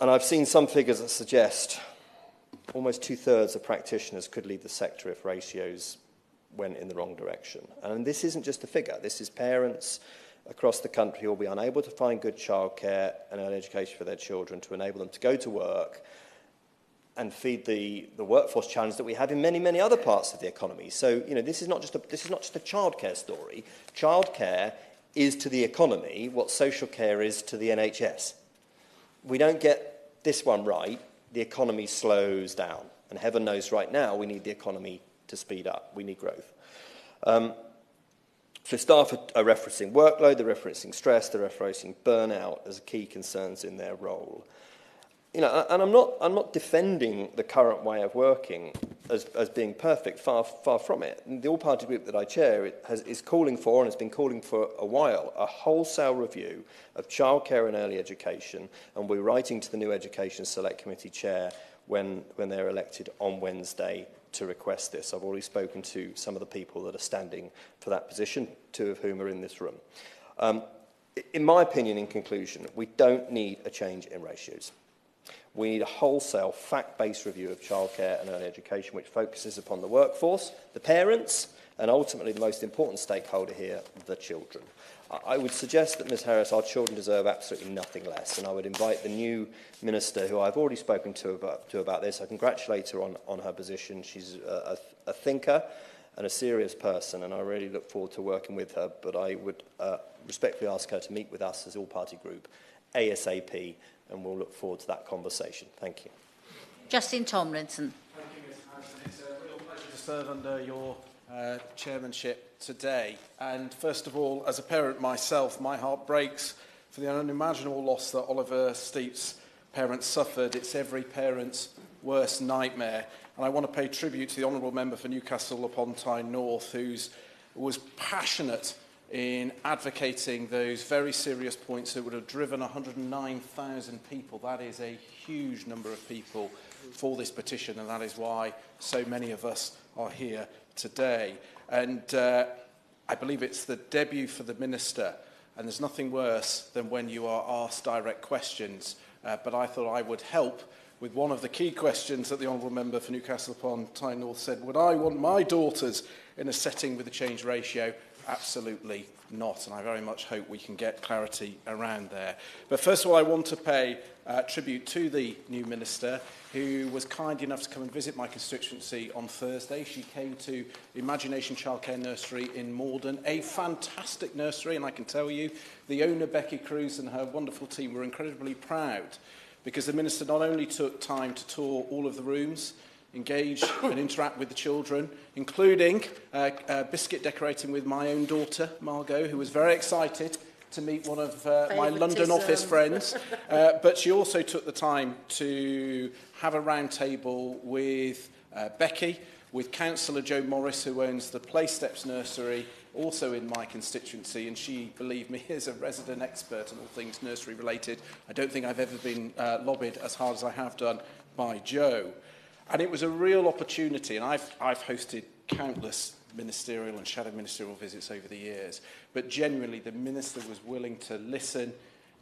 And I've seen some figures that suggest almost 2/3 of practitioners could leave the sector if ratios went in the wrong direction. And this isn't just a figure. This is parents across the country who will be unable to find good childcare and early education for their children to enable them to go to work and feed the workforce challenge that we have in many, many other parts of the economy. So, you know, this is not just a childcare story. Childcare is to the economy what social care is to the NHS. We don't get this one right, the economy slows down. And heaven knows right now we need the economy to speed up. We need growth. So staff are referencing workload, they're referencing stress, they're referencing burnout as key concerns in their role. You know, and I'm not defending the current way of working as being perfect, far from it. And the all-party group that I chair is calling for, and has been calling for a while, a wholesale review of childcare and early education, and we're writing to the new Education Select Committee chair when they're elected on Wednesday to request this. I've already spoken to some of the people that are standing for that position, 2 of whom are in this room. In my opinion, in conclusion, we don't need a change in ratios. We need a wholesale, fact-based review of childcare and early education, which focuses upon the workforce, the parents, and ultimately the most important stakeholder here, the children. I would suggest that, Ms Harris, our children deserve absolutely nothing less, and I would invite the new Minister, who I've already spoken to about this. I congratulate her on her position. She's a thinker and a serious person, and I really look forward to working with her, but I would respectfully ask her to meet with us as all-party group ASAP, and we'll look forward to that conversation. Thank you. Justin Tomlinson. Thank you, Ms Harrison. It's a real pleasure to serve under your chairmanship today. And first of all, as a parent myself, my heart breaks for the unimaginable loss that Oliver Steep's parents suffered. It's every parent's worst nightmare. And I want to pay tribute to the Honourable Member for Newcastle upon Tyne North, who was passionate in advocating those very serious points that would have driven 109,000 people. That is a huge number of people for this petition, and that is why so many of us are here today. And I believe it's the debut for the Minister, and there's nothing worse than when you are asked direct questions. But I thought I would help with one of the key questions that the Honourable Member for Newcastle upon Tyne North said, would I want my daughters in a setting with a change ratio? Absolutely not, and I very much hope we can get clarity around there. But first of all, I want to pay tribute to the new Minister, who was kind enough to come and visit my constituency on Thursday. She came to Imagination Childcare Nursery in Morden, a fantastic nursery, and I can tell you, the owner, Becky Cruz, and her wonderful team were incredibly proud, because the Minister not only took time to tour all of the rooms, engage and interact with the children, including biscuit decorating with my own daughter, Margot, who was very excited to meet one of my London office friends. But she also took the time to have a round table with Becky, with Councillor Joe Morris, who owns the Play Steps Nursery, also in my constituency, and she, believe me, is a resident expert on all things nursery related. I don't think I've ever been lobbied as hard as I have done by Joe. And it was a real opportunity, and I've hosted countless ministerial and shadow ministerial visits over the years, but genuinely the Minister was willing to listen,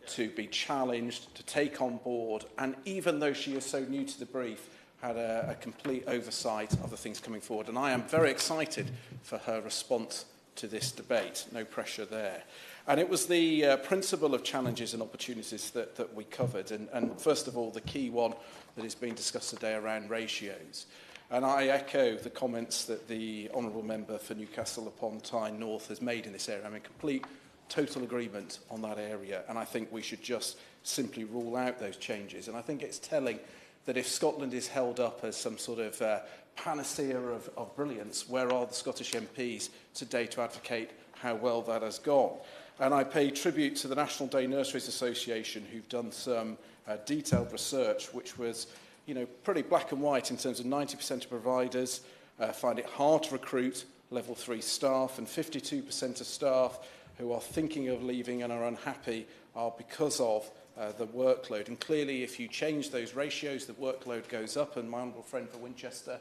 to be challenged, to take on board, and even though she is so new to the brief, had a complete oversight of the things coming forward. And I am very excited for her response to this debate. No pressure there. And it was the principle of challenges and opportunities that we covered. And first of all, the key one that is being discussed today around ratios. And I echo the comments that the Honourable Member for Newcastle upon Tyne North has made in this area. I'm in complete, total agreement on that area. And I think we should just simply rule out those changes. And I think it's telling that if Scotland is held up as some sort of panacea of brilliance, where are the Scottish MPs today to advocate how well that has gone? And I pay tribute to the National Day Nurseries Association, who've done some detailed research, which was, pretty black and white in terms of 90% of providers find it hard to recruit level 3 staff, and 52% of staff who are thinking of leaving and are unhappy are because of the workload. And clearly, if you change those ratios, the workload goes up. And my honourable friend for Winchester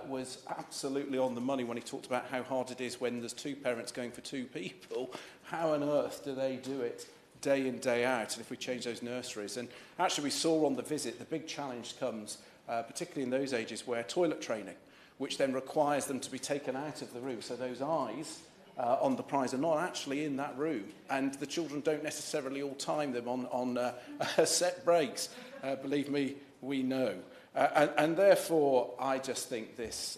was absolutely on the money when he talked about how hard it is when there's 2 parents going for 2 people. How on earth do they do it day in, day out? And if we change those nurseries, and actually we saw on the visit, the big challenge comes, particularly in those ages, where toilet training, which then requires them to be taken out of the room. So those eyes on the prize are not actually in that room, and the children don't necessarily all time them on set breaks. Believe me, we know. And therefore, I just think this,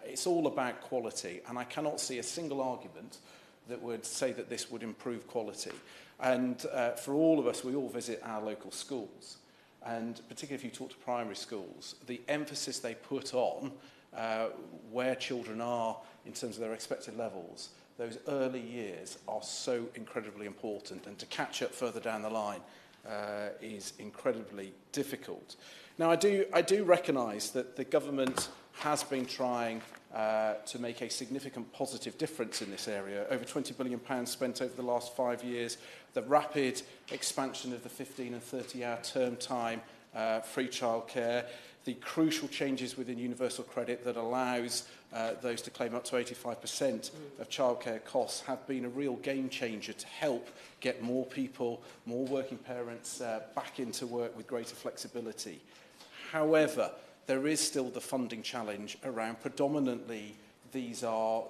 it's all about quality, and I cannot see a single argument that would say that this would improve quality. And for all of us, we all visit our local schools, and particularly if you talk to primary schools, the emphasis they put on where children are in terms of their expected levels, those early years are so incredibly important, and to catch up further down the line is incredibly difficult. Now, I do recognise that the government has been trying to make a significant positive difference in this area. Over £20 billion spent over the last 5 years. The rapid expansion of the 15 and 30-hour term time free childcare, the crucial changes within universal credit that allows those to claim up to 85% of childcare costs have been a real game changer to help get more people, more working parents back into work with greater flexibility. However, there is still the funding challenge around predominantly these are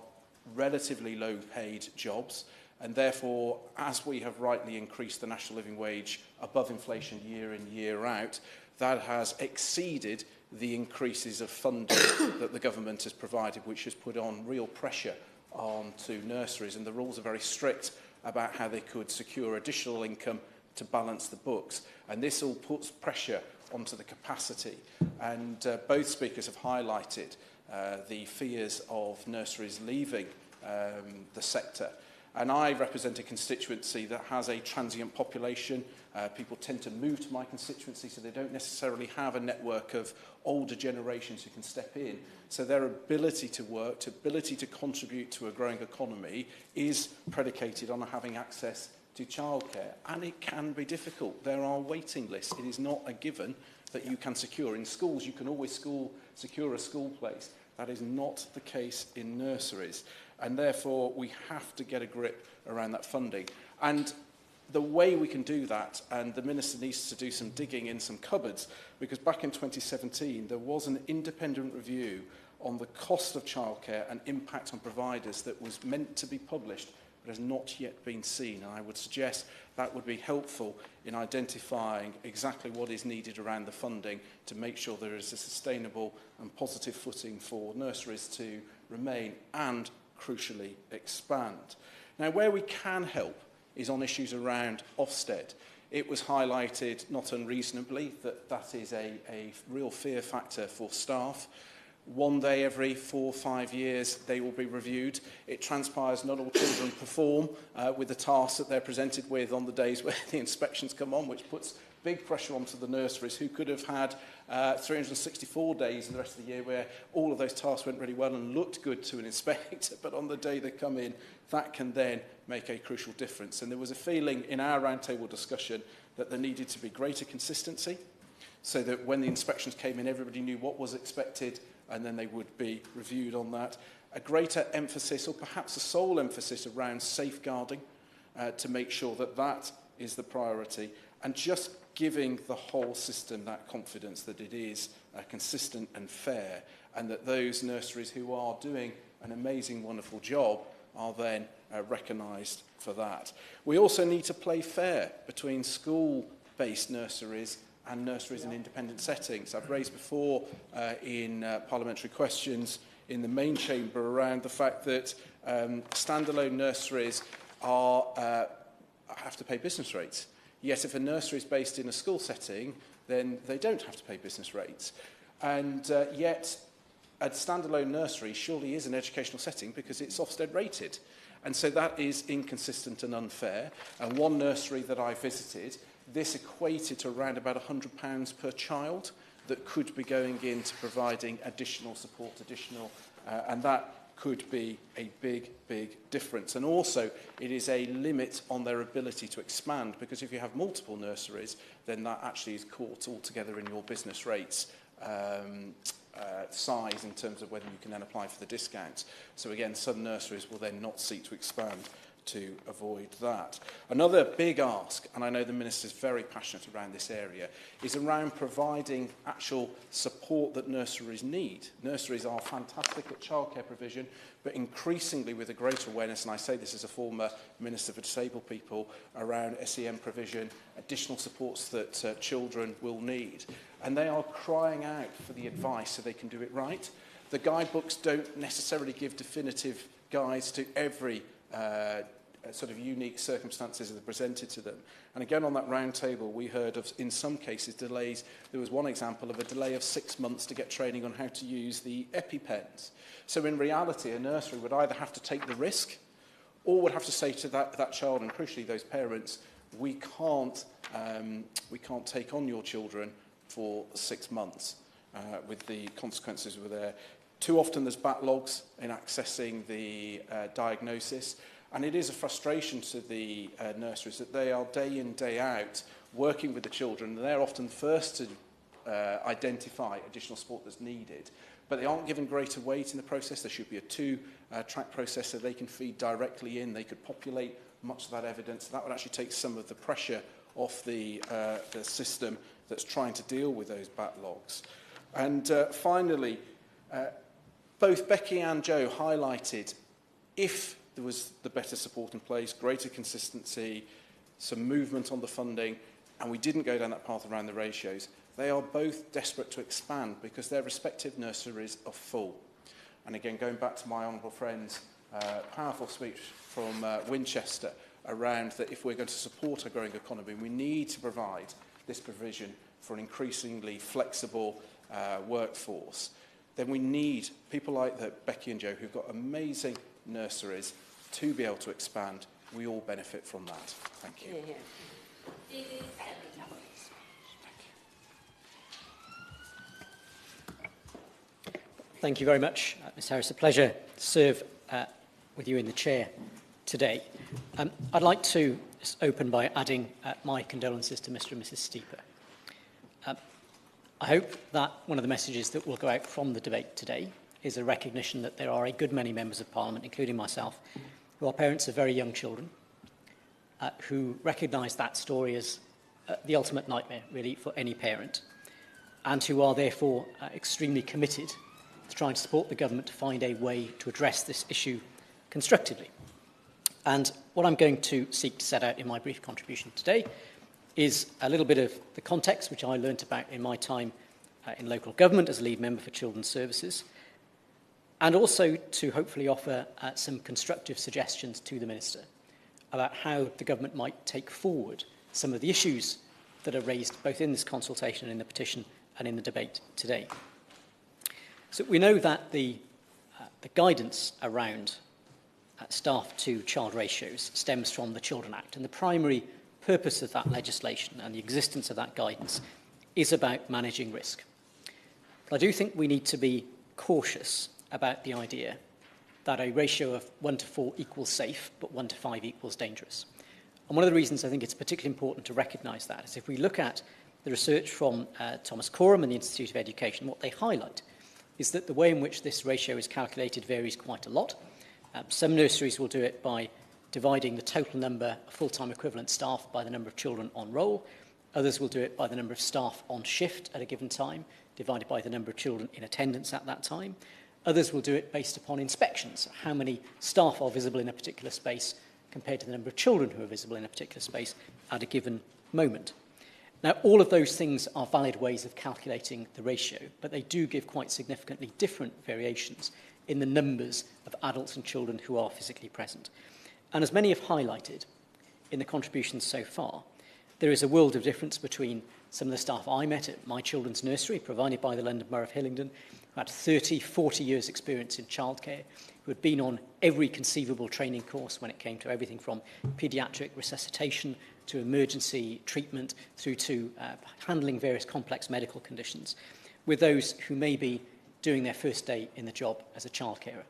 relatively low paid jobs, and therefore, as we have rightly increased the national living wage above inflation year in, year out, that has exceeded the increases of funding that the government has provided, which has put on real pressure onto nurseries, and the rules are very strict about how they could secure additional income to balance the books, and this all puts pressure onto the capacity. And both speakers have highlighted the fears of nurseries leaving the sector. And I represent a constituency that has a transient population. People tend to move to my constituency, so they don't necessarily have a network of older generations who can step in. So their ability to work, ability to contribute to a growing economy is predicated on having access to childcare. And it can be difficult. There are waiting lists. It is not a given that you can secure. In schools, you can always secure a school place. That is not the case in nurseries. And therefore, we have to get a grip around that funding. And the way we can do that, and the Minister needs to do some digging in some cupboards, because back in 2017, there was an independent review on the cost of childcare and impact on providers that was meant to be published, but has not yet been seen. And I would suggest that would be helpful in identifying exactly what is needed around the funding to make sure there is a sustainable and positive footing for nurseries to remain and, crucially, expand. Now, where we can help is on issues around Ofsted. It was highlighted, not unreasonably, that that is a real fear factor for staff. One day every 4 or 5 years they will be reviewed. It transpires not all children perform with the tasks that they're presented with on the days where the inspections come on, which puts big pressure onto the nurseries who could have had 364 days in the rest of the year where all of those tasks went really well and looked good to an inspector, but on the day they come in, that can then make a crucial difference. And there was a feeling in our roundtable discussion that there needed to be greater consistency so that when the inspections came in, everybody knew what was expected and then they would be reviewed on that. A greater emphasis, or perhaps a sole emphasis, around safeguarding to make sure that that is the priority, and just giving the whole system that confidence that it is consistent and fair, and that those nurseries who are doing an amazing, wonderful job are then recognised for that. We also need to play fair between school-based nurseries and nurseries in independent settings. I've raised before in parliamentary questions in the main chamber around the fact that standalone nurseries have to pay business rates. Yet if a nursery is based in a school setting, then they don't have to pay business rates. And yet a standalone nursery surely is an educational setting because it's Ofsted rated. And so that is inconsistent and unfair. And one nursery that I visited, this equated to around about £100 per child that could be going into providing additional support, and that could be a big, big difference. And also, it is a limit on their ability to expand, because if you have multiple nurseries, then that actually is caught altogether in your business rates size in terms of whether you can then apply for the discounts. So again, some nurseries will then not seek to expand to avoid that. Another big ask, and I know the Minister is very passionate around this area, is around providing actual support that nurseries need. Nurseries are fantastic at childcare provision, but increasingly with a greater awareness, and I say this as a former Minister for Disabled People, around SEN provision, additional supports that children will need. And they are crying out for the advice so they can do it right. The guidebooks don't necessarily give definitive guides to every sort of unique circumstances that are presented to them. And again, on that round table, we heard of, in some cases, delays. There was one example of a delay of 6 months to get training on how to use the EpiPens. So in reality, a nursery would either have to take the risk or would have to say to that child, and crucially those parents, we can't take on your children for 6 months with the consequences were there. Too often there's backlogs in accessing the diagnosis, and it is a frustration to the nurseries that they are day in, day out working with the children. They're often first to identify additional support that's needed, but they aren't given greater weight in the process. There should be a two-track process so they can feed directly in. They could populate much of that evidence. That would actually take some of the pressure off the system that's trying to deal with those backlogs. And finally, both Becky and Jo highlighted if there was the better support in place, greater consistency, some movement on the funding, and we didn't go down that path around the ratios, they are both desperate to expand because their respective nurseries are full. And again, going back to my honourable friend's powerful speech from Winchester around that if we're going to support a growing economy, we need to provide this provision for an increasingly flexible workforce, then we need people like Becky and Jo who've got amazing nurseries to be able to expand. We all benefit from that. Thank you. Yeah. Thank you very much, Ms Harris. A pleasure to serve with you in the chair today. I'd like to just open by adding my condolences to Mr and Mrs Steeper. I hope that one of the messages that will go out from the debate today is a recognition that there are a good many members of Parliament, including myself, who are parents of very young children, who recognise that story as the ultimate nightmare, really, for any parent, and who are therefore extremely committed to trying to support the government to find a way to address this issue constructively. And what I'm going to seek to set out in my brief contribution today is a little bit of the context which I learnt about in my time in local government as a lead member for Children's Services, and also to hopefully offer some constructive suggestions to the Minister about how the government might take forward some of the issues that are raised both in this consultation and in the petition and in the debate today. So we know that the guidance around staff to child ratios stems from the Children Act, and the primary purpose of that legislation and the existence of that guidance is about managing risk. But I do think we need to be cautious about the idea that a ratio of 1 to 4 equals safe, but 1 to 5 equals dangerous. And one of the reasons I think it's particularly important to recognise that is if we look at the research from Thomas Coram and the Institute of Education, what they highlight is that the way in which this ratio is calculated varies quite a lot. Some nurseries will do it by dividing the total number of full-time equivalent staff by the number of children on roll. Others will do it by the number of staff on shift at a given time, divided by the number of children in attendance at that time. Others will do it based upon inspections, how many staff are visible in a particular space compared to the number of children who are visible in a particular space at a given moment. Now, all of those things are valid ways of calculating the ratio, but they do give quite significantly different variations in the numbers of adults and children who are physically present. And as many have highlighted in the contributions so far, there is a world of difference between some of the staff I met at my children's nursery, provided by the London Borough of Hillingdon, who had 30, 40 years experience in childcare, who had been on every conceivable training course when it came to everything from paediatric resuscitation to emergency treatment through to handling various complex medical conditions, with those who may be doing their first day in the job as a childcarer.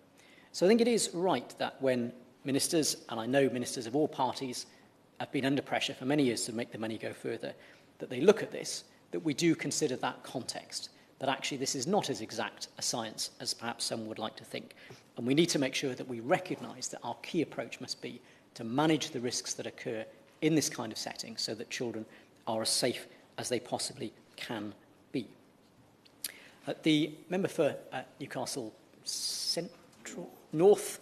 So I think it is right that when ministers, and I know ministers of all parties have been under pressure for many years to make the money go further, that they look at this, that we do consider that context, that actually this is not as exact a science as perhaps some would like to think. And we need to make sure that we recognise that our key approach must be to manage the risks that occur in this kind of setting so that children are as safe as they possibly can be. The member for Newcastle Central North,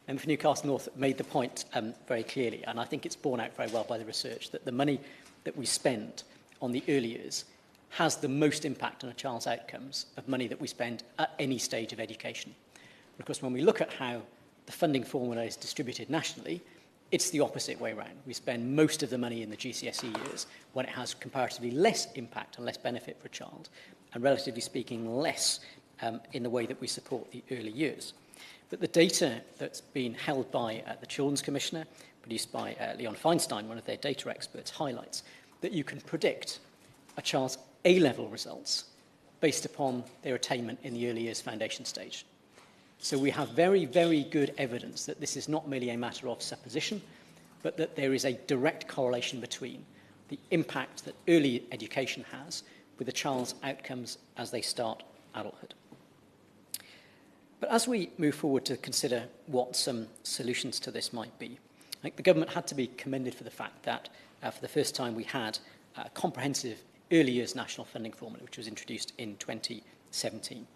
member for Newcastle North made the point very clearly, and I think it's borne out very well by the research, that the money that we spend on the early years has the most impact on a child's outcomes of money that we spend at any stage of education. Of course, when we look at how the funding formula is distributed nationally, it's the opposite way around. We spend most of the money in the GCSE years when it has comparatively less impact and less benefit for a child, and relatively speaking, less in the way that we support the early years. But the data that's been held by the Children's Commissioner, produced by Leon Feinstein, one of their data experts, highlights that you can predict a child's A-level results based upon their attainment in the early years foundation stage. So we have very, very good evidence that this is not merely a matter of supposition, but that there is a direct correlation between the impact that early education has with a child's outcomes as they start adulthood. But as we move forward to consider what some solutions to this might be, I think the government had to be commended for the fact that for the first time we had a comprehensive early years national funding formula, which was introduced in 2017.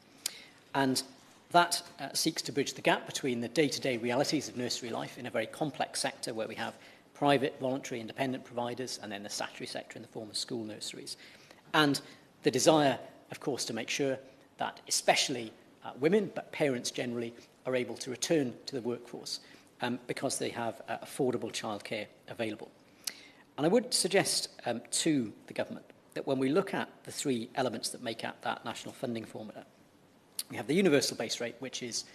And that seeks to bridge the gap between the day-to-day realities of nursery life in a very complex sector where we have private, voluntary, independent providers, and then the statutory sector in the form of school nurseries. And the desire, of course, to make sure that especially women, but parents generally, are able to return to the workforce because they have affordable childcare available. And I would suggest to the government that when we look at the three elements that make up that national funding formula, we have the universal base rate, which is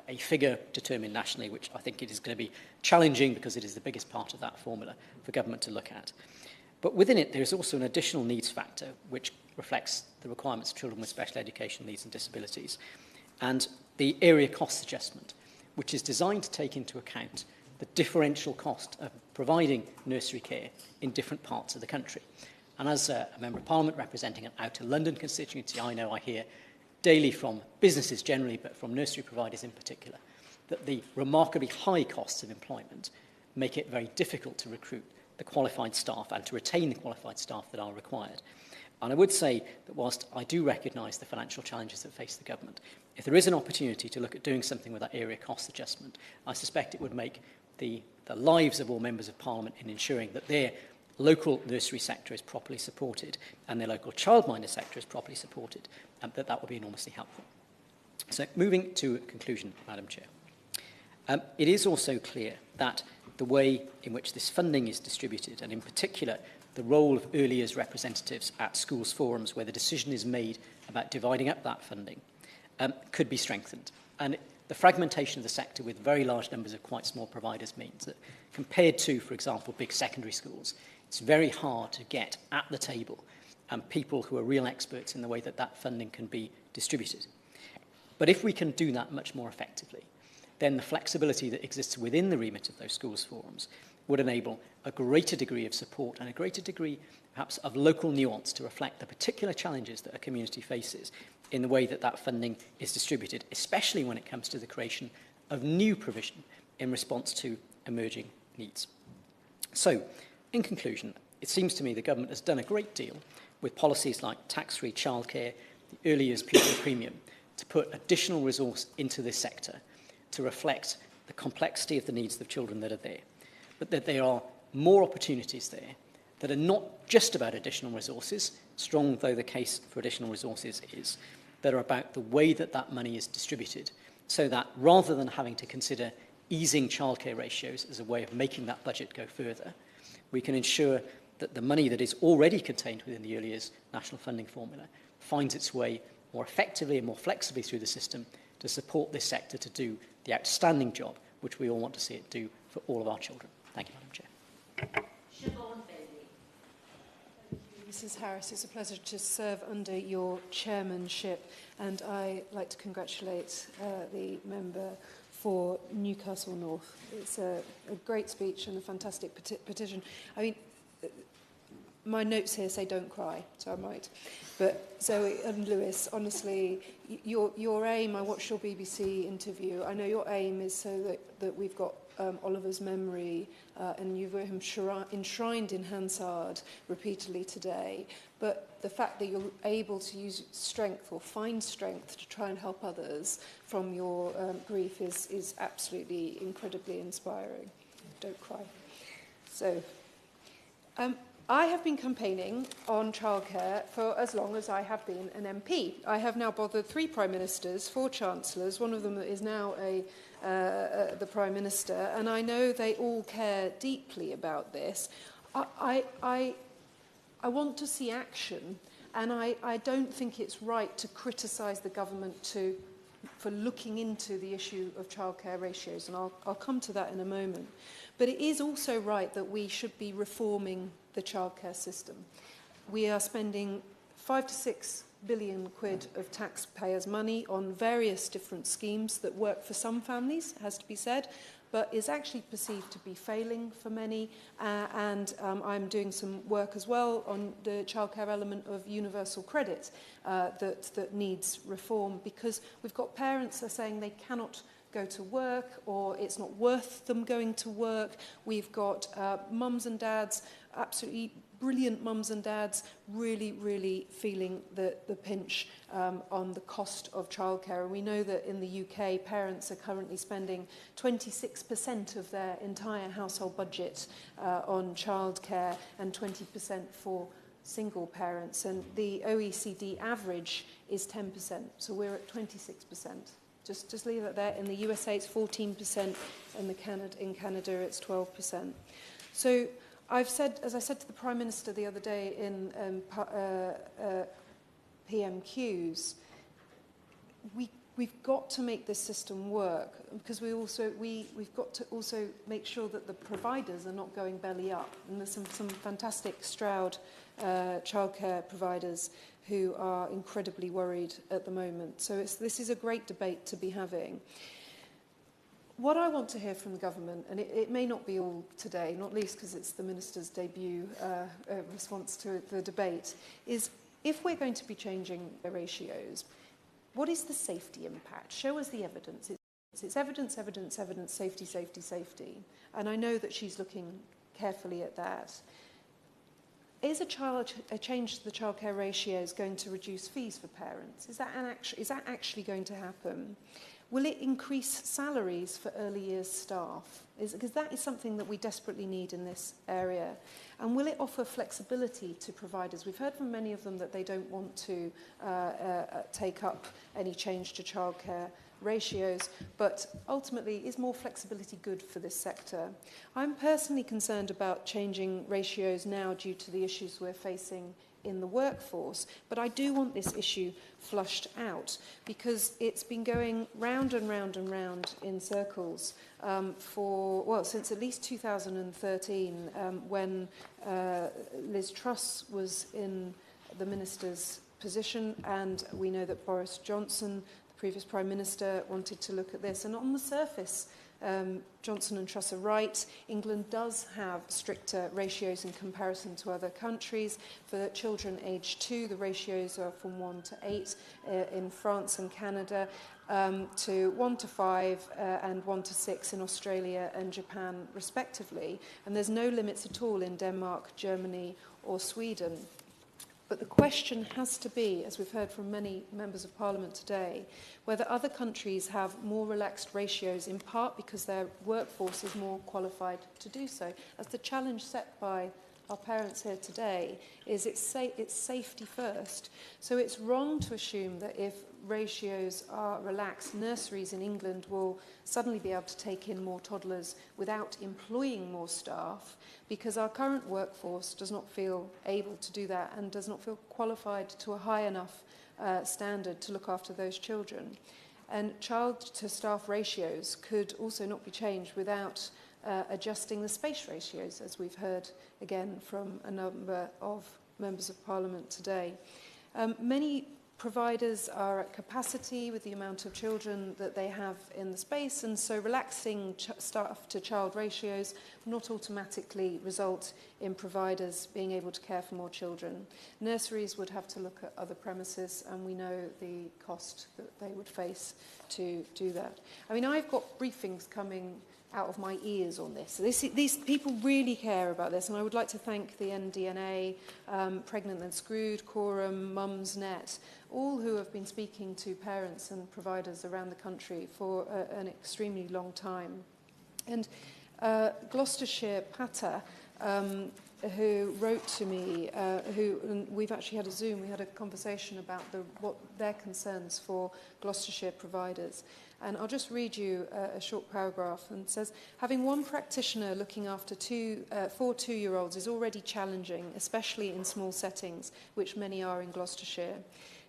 a figure determined nationally, which I think it is going to be challenging because it is the biggest part of that formula for government to look at. But within it, there is also an additional needs factor, which reflects the requirements of children with special education needs and disabilities, and the area cost adjustment, which is designed to take into account the differential cost of providing nursery care in different parts of the country. And as a Member of Parliament representing an outer London constituency, I know I hear daily from businesses generally, but from nursery providers in particular, that the remarkably high costs of employment make it very difficult to recruit the qualified staff and to retain the qualified staff that are required. And I would say that whilst I do recognise the financial challenges that face the government, if there is an opportunity to look at doing something with that area cost adjustment, I suspect it would make the lives of all members of Parliament in ensuring that their local nursery sector is properly supported and their local childminder sector is properly supported, that would be enormously helpful. So moving to a conclusion, Madam Chair. It is also clear that the way in which this funding is distributed, and in particular the role of early years representatives at schools forums where the decision is made about dividing up that funding, could be strengthened. And the fragmentation of the sector with very large numbers of quite small providers means that compared to, for example, big secondary schools, it's very hard to get at the table people who are real experts in the way that that funding can be distributed. But if we can do that much more effectively, then the flexibility that exists within the remit of those schools forums would enable a greater degree of support and a greater degree, perhaps, of local nuance to reflect the particular challenges that a community faces in the way that that funding is distributed, especially when it comes to the creation of new provision in response to emerging needs. So, in conclusion, it seems to me the government has done a great deal with policies like tax-free childcare, the early years pupil premium, to put additional resource into this sector to reflect the complexity of the needs of children that are there, but that there are more opportunities there that are not just about additional resources, strong though the case for additional resources is, that are about the way that that money is distributed, so that rather than having to consider easing childcare ratios as a way of making that budget go further, we can ensure that the money that is already contained within the early years national funding formula finds its way more effectively and more flexibly through the system to support this sector to do the outstanding job which we all want to see it do for all of our children. Thank you, Madam Chair. Mrs Harris, it's a pleasure to serve under your chairmanship, and I'd like to congratulate the member for Newcastle North. It's a great speech and a fantastic petition. I mean, my notes here say don't cry, so I might. But Zoe and Lewis, honestly, your aim, I watched your BBC interview, I know your aim is so that we've got Oliver's memory and you've enshrined in Hansard repeatedly today. But the fact that you're able to use strength or find strength to try and help others from your grief is absolutely incredibly inspiring. Don't cry. So, I have been campaigning on childcare for as long as I have been an MP. I have now bothered 3 Prime Ministers, 4 Chancellors, one of them is now the Prime Minister, and I know they all care deeply about this. I want to see action, and I don't think it's right to criticise the government for looking into the issue of childcare ratios, and I'll come to that in a moment. But it is also right that we should be reforming the childcare system. We are spending 5 to 6 billion quid of taxpayers' money on various different schemes that work for some families, has to be said, but is actually perceived to be failing for many. I'm doing some work as well on the childcare element of universal credit that needs reform, because we've got parents that are saying they cannot go to work, or it's not worth them going to work. We've got mums and dads, absolutely brilliant mums and dads, really feeling the pinch on the cost of childcare. And we know that in the UK, parents are currently spending 26% of their entire household budget on childcare and 20% for single parents. And the OECD average is 10%, so we're at 26%. Just leave it there. In the USA, it's 14%, and in Canada, it's 12%. So I've said, as I said to the Prime Minister the other day in PMQs, we've got to make this system work, because we've got to also make sure that the providers are not going belly up. And there's some fantastic Stroud childcare providers who are incredibly worried at the moment. So this is a great debate to be having. What I want to hear from the government, and it may not be all today, not least because it's the Minister's debut response to the debate, is if we're going to be changing the ratios, what is the safety impact? Show us the evidence. It's evidence, safety. And I know that she's looking carefully at that. Is a change to the childcare ratios going to reduce fees for parents? Is that actually going to happen? Will it increase salaries for early years staff? Because that is something that we desperately need in this area. And will it offer flexibility to providers? We've heard from many of them that they don't want to take up any change to childcare ratios, but ultimately, is more flexibility good for this sector? I'm personally concerned about changing ratios now due to the issues we're facing in the workforce, but I do want this issue flushed out, because it's been going round and round and round in circles since at least 2013, when Liz Truss was in the minister's position, and we know that Boris Johnson, previous Prime Minister, wanted to look at this. And on the surface, Johnson and Truss are right. England does have stricter ratios in comparison to other countries. For children aged 2, the ratios are from 1 to 8 in France and Canada, to 1 to 5 and 1 to 6 in Australia and Japan, respectively. And there's no limits at all in Denmark, Germany, or Sweden. But the question has to be, as we've heard from many members of Parliament today, whether other countries have more relaxed ratios, in part because their workforce is more qualified to do so. As the challenge set by our parents here today is, it's safety first. So it's wrong to assume that if ratios are relaxed, nurseries in England will suddenly be able to take in more toddlers without employing more staff, because our current workforce does not feel able to do that and does not feel qualified to a high enough standard to look after those children. And child-to-staff ratios could also not be changed without adjusting the space ratios, as we've heard again from a number of members of Parliament today. Many providers are at capacity with the amount of children that they have in the space, and so relaxing staff-to-child ratios not automatically result in providers being able to care for more children. Nurseries would have to look at other premises, and we know the cost that they would face to do that. I mean, I've got briefings coming out of my ears on this. So these people really care about this, and I would like to thank the NDNA, Pregnant and Screwed, Quorum, Mumsnet, all who have been speaking to parents and providers around the country for an extremely long time. And Gloucestershire Pata, who wrote to me, and we've actually had a Zoom, we had a conversation about what their concerns for Gloucestershire providers. And I'll just read you a short paragraph, and it says, having one practitioner looking after 4 2-year-olds is already challenging, especially in small settings, which many are in Gloucestershire.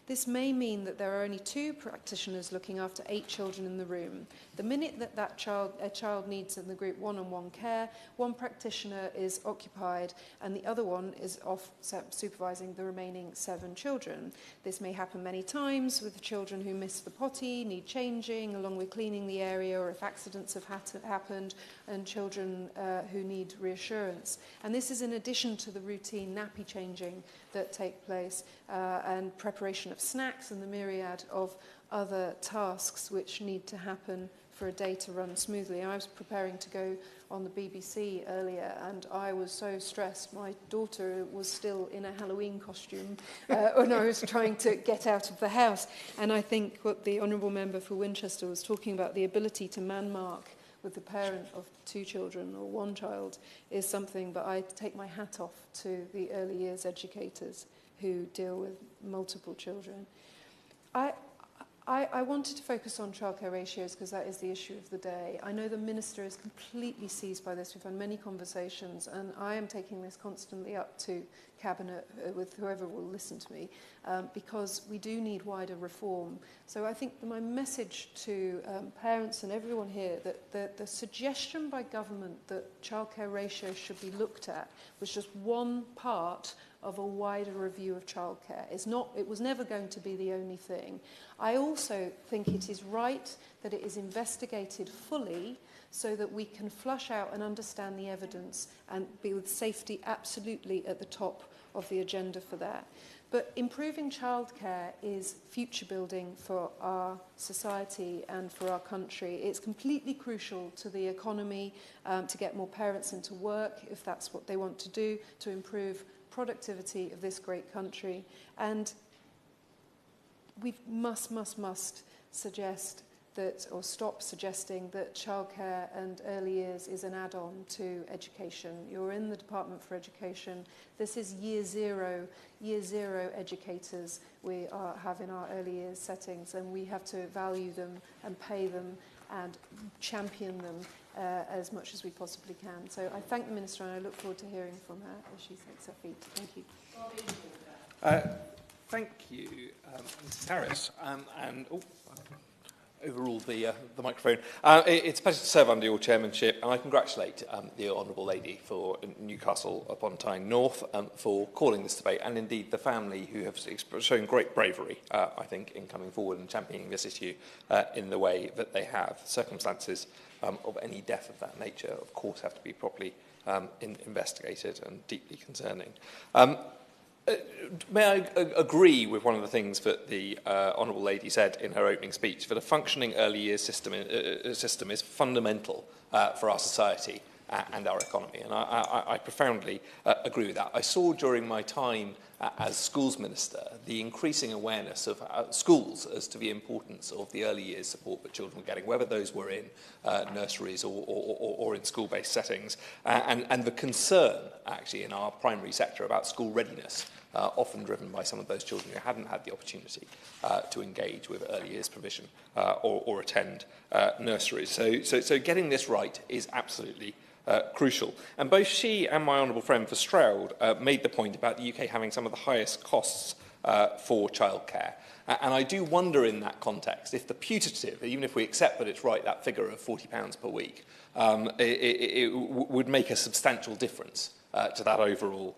This may mean that there are only 2 practitioners looking after 8 children in the room. The minute that a child needs in the group one-on-one care, one practitioner is occupied and the other one is off supervising the remaining 7 children. This may happen many times with the children who miss the potty, need changing, along with cleaning the area, or if accidents have happened, and children who need reassurance. And this is in addition to the routine nappy changing that take place and preparation of snacks and the myriad of other tasks which need to happen for a day to run smoothly. I was preparing to go on the BBC earlier and I was so stressed. My daughter was still in a Halloween costume when I was trying to get out of the house. And I think what the Honourable Member for Winchester was talking about, the ability to man-mark with the parent of 2 children or 1 child, is something, but I take my hat off to the early years educators who deal with multiple children. I wanted to focus on childcare ratios because that is the issue of the day. I know the Minister is completely seized by this. We've had many conversations and I am taking this constantly up to Cabinet with whoever will listen to me because we do need wider reform. So I think my message to parents and everyone here that the suggestion by government that childcare ratios should be looked at was just one part of a wider review of childcare. It was never going to be the only thing. I also think it is right that it is investigated fully so that we can flush out and understand the evidence and be with safety absolutely at the top of the agenda for that. But improving childcare is future building for our society and for our country. It's completely crucial to the economy, to get more parents into work if that's what they want to do, to improve productivity of this great country. And we must suggest that, or stop suggesting that childcare and early years is an add-on to education. You're in the Department for Education. This is year zero educators we have in our early years settings, and we have to value them and pay them and champion them as much as we possibly can. So I thank the Minister and I look forward to hearing from her as she takes her feet. Thank you. Thank you, Mrs Harris. Overruled the microphone. It's a pleasure to serve under your chairmanship, and I congratulate the Honourable Lady for Newcastle upon Tyne North for calling this debate, and indeed the family who have shown great bravery, I think, in coming forward and championing this issue in the way that they have. Circumstances of any death of that nature, of course, have to be properly investigated and deeply concerning. May I agree with one of the things that the Honourable Lady said in her opening speech, that a functioning early years system is fundamental for our society and our economy, and I profoundly agree with that. I saw during my time as Schools Minister the increasing awareness of schools as to the importance of the early years support that children were getting, whether those were in nurseries or in school-based settings, and the concern actually in our primary sector about school readiness, often driven by some of those children who hadn't had the opportunity to engage with early years provision or attend nurseries. So getting this right is absolutely crucial. And both she and my honourable friend for Stroud made the point about the UK having some of the highest costs for childcare. And I do wonder in that context if the putative, even if we accept that it's right, that figure of £40 per week, it would make a substantial difference to that overall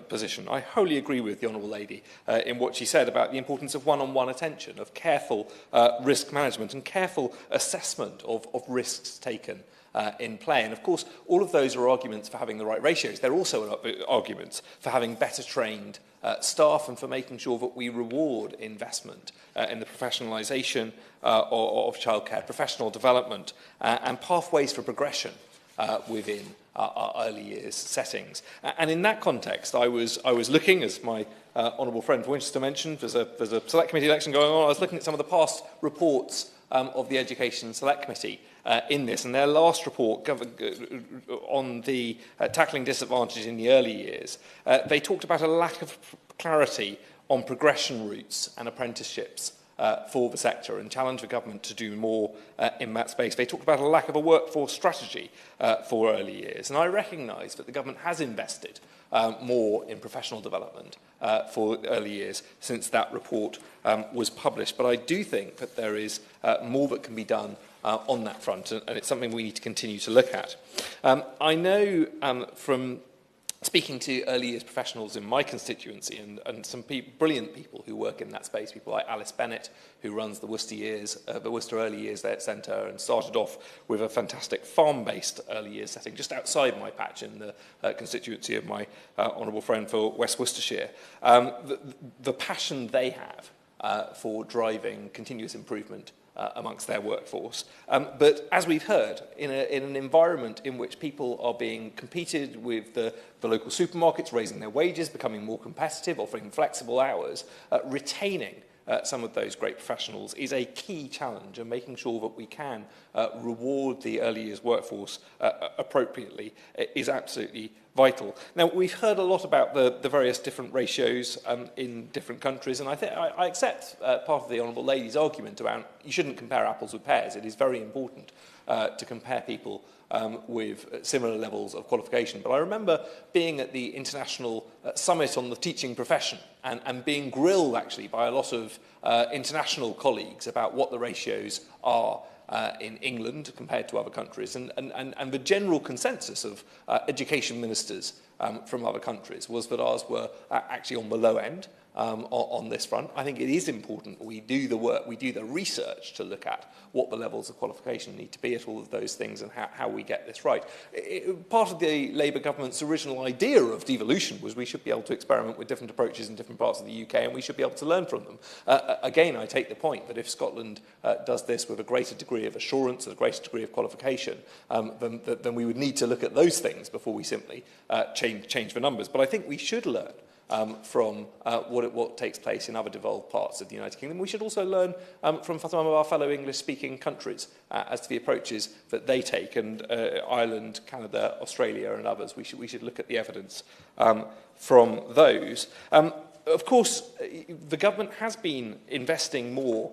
position. I wholly agree with the Honourable Lady in what she said about the importance of one-on-one attention, of careful risk management and careful assessment of risks taken in play. And of course, all of those are arguments for having the right ratios. They're also arguments for having better trained staff and for making sure that we reward investment in the professionalisation of childcare, professional development and pathways for progression within our early years settings. And in that context, I was looking, as my honourable friend for Winchester mentioned, there's a select committee election going on. I was looking at some of the past reports of the Education Select Committee in this, and their last report on the tackling disadvantage in the early years, they talked about a lack of clarity on progression routes and apprenticeships for the sector and challenge the government to do more in that space. They talked about a lack of a workforce strategy for early years, and I recognise that the government has invested more in professional development for early years since that report was published. But I do think that there is more that can be done on that front, and it's something we need to continue to look at. I know from speaking to early years professionals in my constituency and some brilliant people who work in that space, people like Alice Bennett, who runs the Worcester Early Years Centre and started off with a fantastic farm-based early years setting just outside my patch in the constituency of my honourable friend for West Worcestershire. The passion they have for driving continuous improvement amongst their workforce. But as we've heard, in an environment in which people are being competed with the local supermarkets, raising their wages, becoming more competitive, offering flexible hours, retaining some of those great professionals is a key challenge, and making sure that we can reward the early years workforce appropriately is absolutely vital. Now, we've heard a lot about the various different ratios in different countries, and I accept part of the Honourable Lady's argument around you shouldn't compare apples with pears. It is very important to compare people with similar levels of qualification. But I remember being at the International Summit on the Teaching Profession and being grilled, actually, by a lot of international colleagues about what the ratios are in England compared to other countries. And the general consensus of education ministers from other countries was that ours were actually on the low end on this front. I think it is important we do the work, we do the research to look at what the levels of qualification need to be at all of those things and how we get this right. Part of the Labour government's original idea of devolution was we should be able to experiment with different approaches in different parts of the UK, and we should be able to learn from them. Again, I take the point that if Scotland does this with a greater degree of assurance and a greater degree of qualification, then we would need to look at those things before we simply change the numbers. But I think we should learn from what takes place in other devolved parts of the United Kingdom. We should also learn from some of our fellow English-speaking countries as to the approaches that they take, and Ireland, Canada, Australia and others. We should look at the evidence from those. Of course, the government has been investing more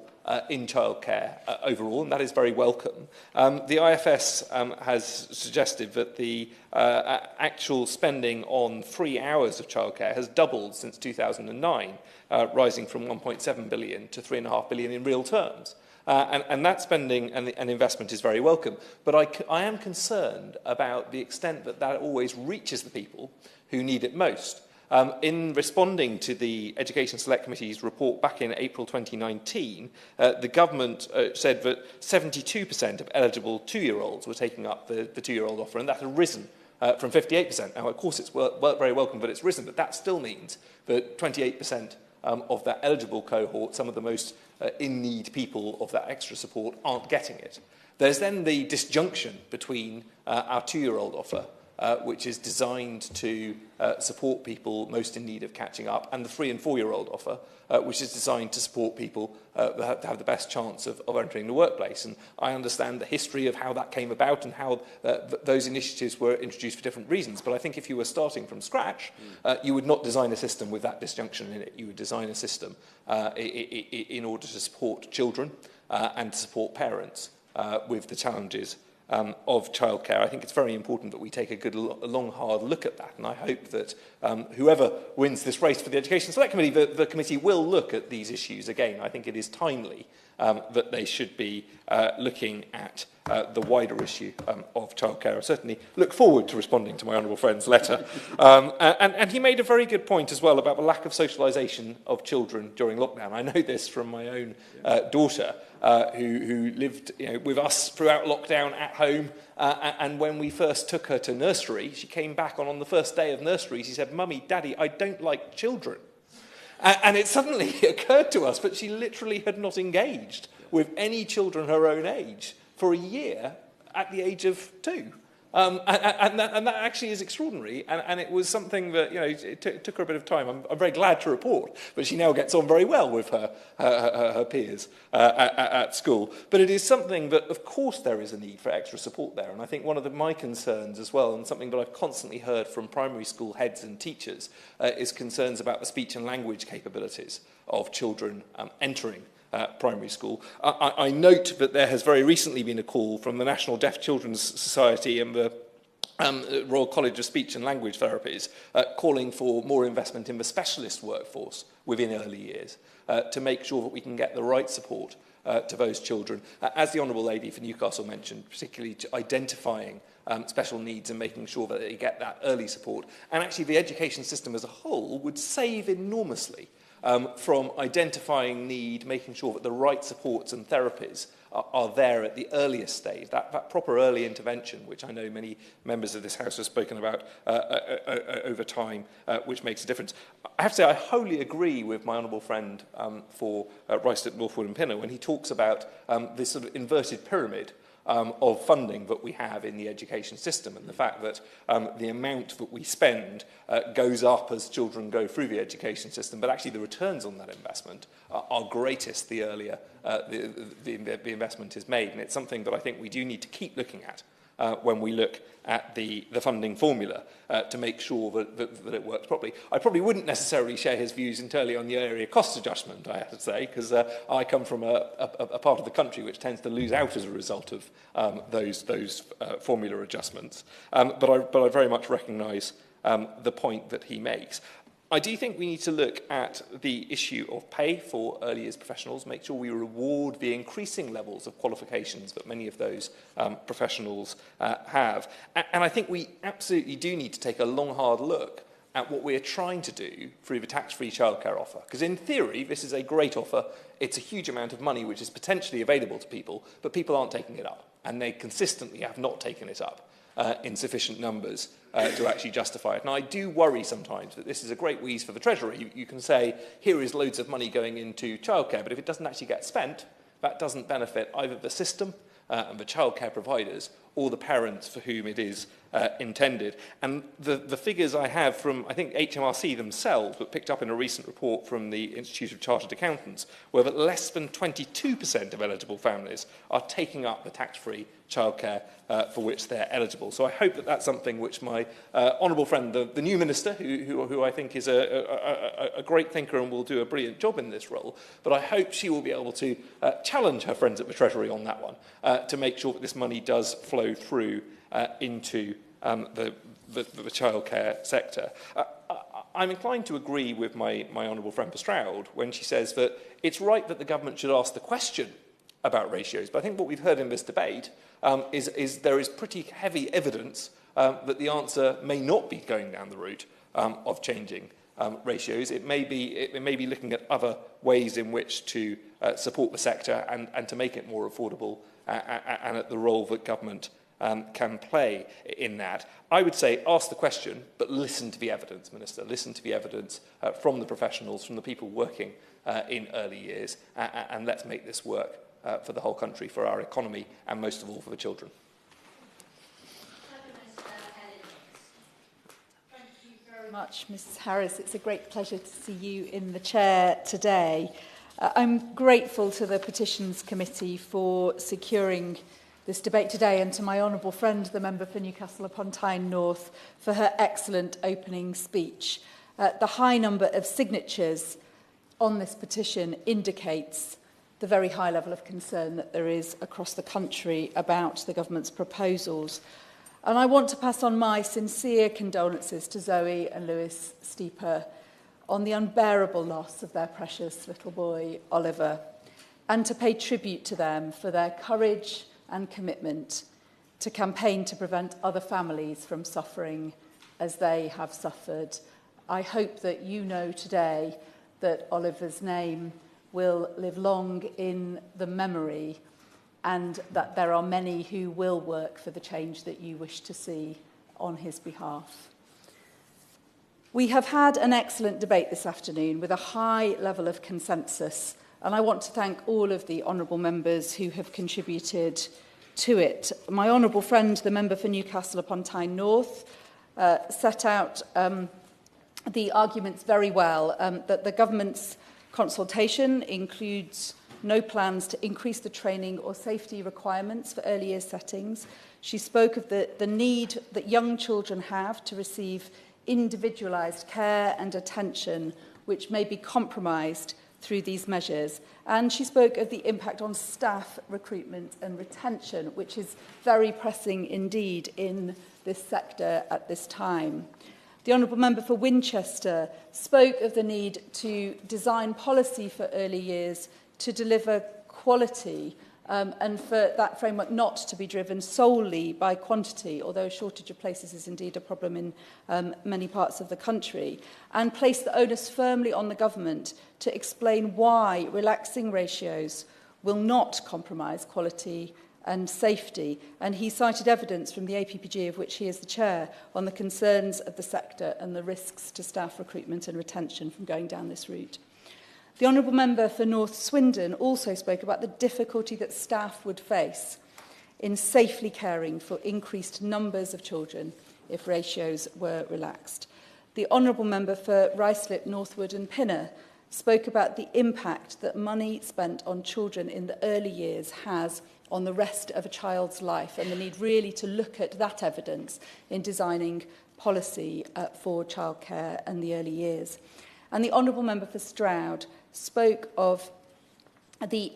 in childcare overall, and that is very welcome. The IFS has suggested that the actual spending on free hours of childcare has doubled since 2009, rising from 1.7 billion to 3.5 billion in real terms. And that spending and investment is very welcome. But I am concerned about the extent that that always reaches the people who need it most. In responding to the Education Select Committee's report back in April 2019, the government said that 72% of eligible two-year-olds were taking up the two-year-old offer, and that had risen from 58%. Now, of course, it's very welcome, but it's risen, but that still means that 28% of that eligible cohort, some of the most in-need people of that extra support, aren't getting it. There's then the disjunction between our two-year-old offer, which is designed to support people most in need of catching up, and the 3- and 4-year-old offer, which is designed to support people that have the best chance of entering the workplace. And I understand the history of how that came about and how those initiatives were introduced for different reasons. But I think if you were starting from scratch, you would not design a system with that disjunction in it. You would design a system in order to support children and to support parents with the challenges of childcare. I think it's very important that we take a good, long, hard look at that, and I hope that whoever wins this race for the Education Select Committee, the committee will look at these issues again. I think it is timely that they should be looking at the wider issue of childcare. I certainly look forward to responding to my honourable friend's letter. And he made a very good point as well about the lack of socialisation of children during lockdown. I know this from my own daughter, who lived with us throughout lockdown at home. And when we first took her to nursery, she came back on the first day of nursery. She said, "Mummy, Daddy, I don't like children." And it suddenly occurred to us that she literally had not engaged with any children her own age for a year at the age of 2. And that actually is extraordinary, and it was something that it took her a bit of time. I'm very glad to report, but she now gets on very well with her peers at school. But it is something that, of course, there is a need for extra support there, and I think one of my concerns as well, and something that I've constantly heard from primary school heads and teachers, is concerns about the speech and language capabilities of children entering primary school. I note that there has very recently been a call from the National Deaf Children's Society and the Royal College of Speech and Language Therapies calling for more investment in the specialist workforce within early years to make sure that we can get the right support to those children. As the Honourable Lady for Newcastle mentioned, particularly to identifying special needs and making sure that they get that early support. And actually the education system as a whole would save enormously from identifying need, making sure that the right supports and therapies are there at the earliest stage, that proper early intervention, which I know many members of this House have spoken about over time, which makes a difference. I have to say I wholly agree with my honourable friend for Rystock, Northwood and Pinner when he talks about this sort of inverted pyramid of funding that we have in the education system, and the fact that the amount that we spend goes up as children go through the education system, but actually the returns on that investment are greatest the earlier the investment is made. And it's something that I think we do need to keep looking at when we look at the funding formula to make sure that it works properly. I probably wouldn't necessarily share his views entirely on the area cost adjustment, I have to say, because I come from a part of the country which tends to lose out as a result of those formula adjustments. But I very much recognise the point that he makes. I do think we need to look at the issue of pay for early years professionals, make sure we reward the increasing levels of qualifications that many of those professionals have. And I think we absolutely do need to take a long, hard look at what we are trying to do through the tax-free childcare offer. Because in theory, this is a great offer. It's a huge amount of money which is potentially available to people, but people aren't taking it up. And they consistently have not taken it up in sufficient numbers to actually justify it. And I do worry sometimes that this is a great wheeze for the Treasury. You can say, here is loads of money going into childcare, but if it doesn't actually get spent, that doesn't benefit either the system and the childcare providers or the parents for whom it is intended. And the figures I have from, I think, HMRC themselves, but picked up in a recent report from the Institute of Chartered Accountants, were that less than 22% of eligible families are taking up the tax-free childcare for which they're eligible. So I hope that that's something which my honourable friend, the new minister, who I think is a great thinker and will do a brilliant job in this role, but I hope she will be able to challenge her friends at the Treasury on that one to make sure that this money does flow through into the childcare sector. I'm inclined to agree with my honourable friend Stroud when she says that it's right that the government should ask the question about ratios, but I think what we've heard in this debate is there is pretty heavy evidence that the answer may not be going down the route of changing ratios. It may be looking at other ways in which to support the sector and to make it more affordable and at the role that government can play in that. I would say ask the question, but listen to the evidence, Minister. Listen to the evidence from the professionals, from the people working in early years, and let's make this work for the whole country, for our economy, and most of all for the children. Thank you very much, Mrs Harris. It's a great pleasure to see you in the chair today. I'm grateful to the Petitions Committee for securing this debate today, and to my honourable friend, the member for Newcastle upon Tyne North, for her excellent opening speech. The high number of signatures on this petition indicates the very high level of concern that there is across the country about the government's proposals. And I want to pass on my sincere condolences to Zoe and Lewis Steeper on the unbearable loss of their precious little boy, Oliver, and to pay tribute to them for their courage and commitment to campaign to prevent other families from suffering as they have suffered. I hope that you know today that Oliver's name will live long in the memory and that there are many who will work for the change that you wish to see on his behalf. We have had an excellent debate this afternoon with a high level of consensus, and I want to thank all of the honourable members who have contributed to it. My honourable friend, the member for Newcastle upon Tyne North, set out the arguments very well, that the government's consultation includes no plans to increase the training or safety requirements for early years settings. She spoke of the need that young children have to receive individualised care and attention, which may be compromised through these measures. And she spoke of the impact on staff recruitment and retention, which is very pressing indeed in this sector at this time. The Honourable Member for Winchester spoke of the need to design policy for early years to deliver quality and for that framework not to be driven solely by quantity, although a shortage of places is indeed a problem in many parts of the country, and place the onus firmly on the government to explain why relaxing ratios will not compromise quality and safety. And he cited evidence from the APPG, of which he is the chair, on the concerns of the sector and the risks to staff recruitment and retention from going down this route. The Honourable Member for North Swindon also spoke about the difficulty that staff would face in safely caring for increased numbers of children if ratios were relaxed. The Honourable Member for Ruislip, Northwood and Pinner spoke about the impact that money spent on children in the early years has on the rest of a child's life, and the need really to look at that evidence in designing policy for childcare and the early years. And the Honourable Member for Stroud spoke of the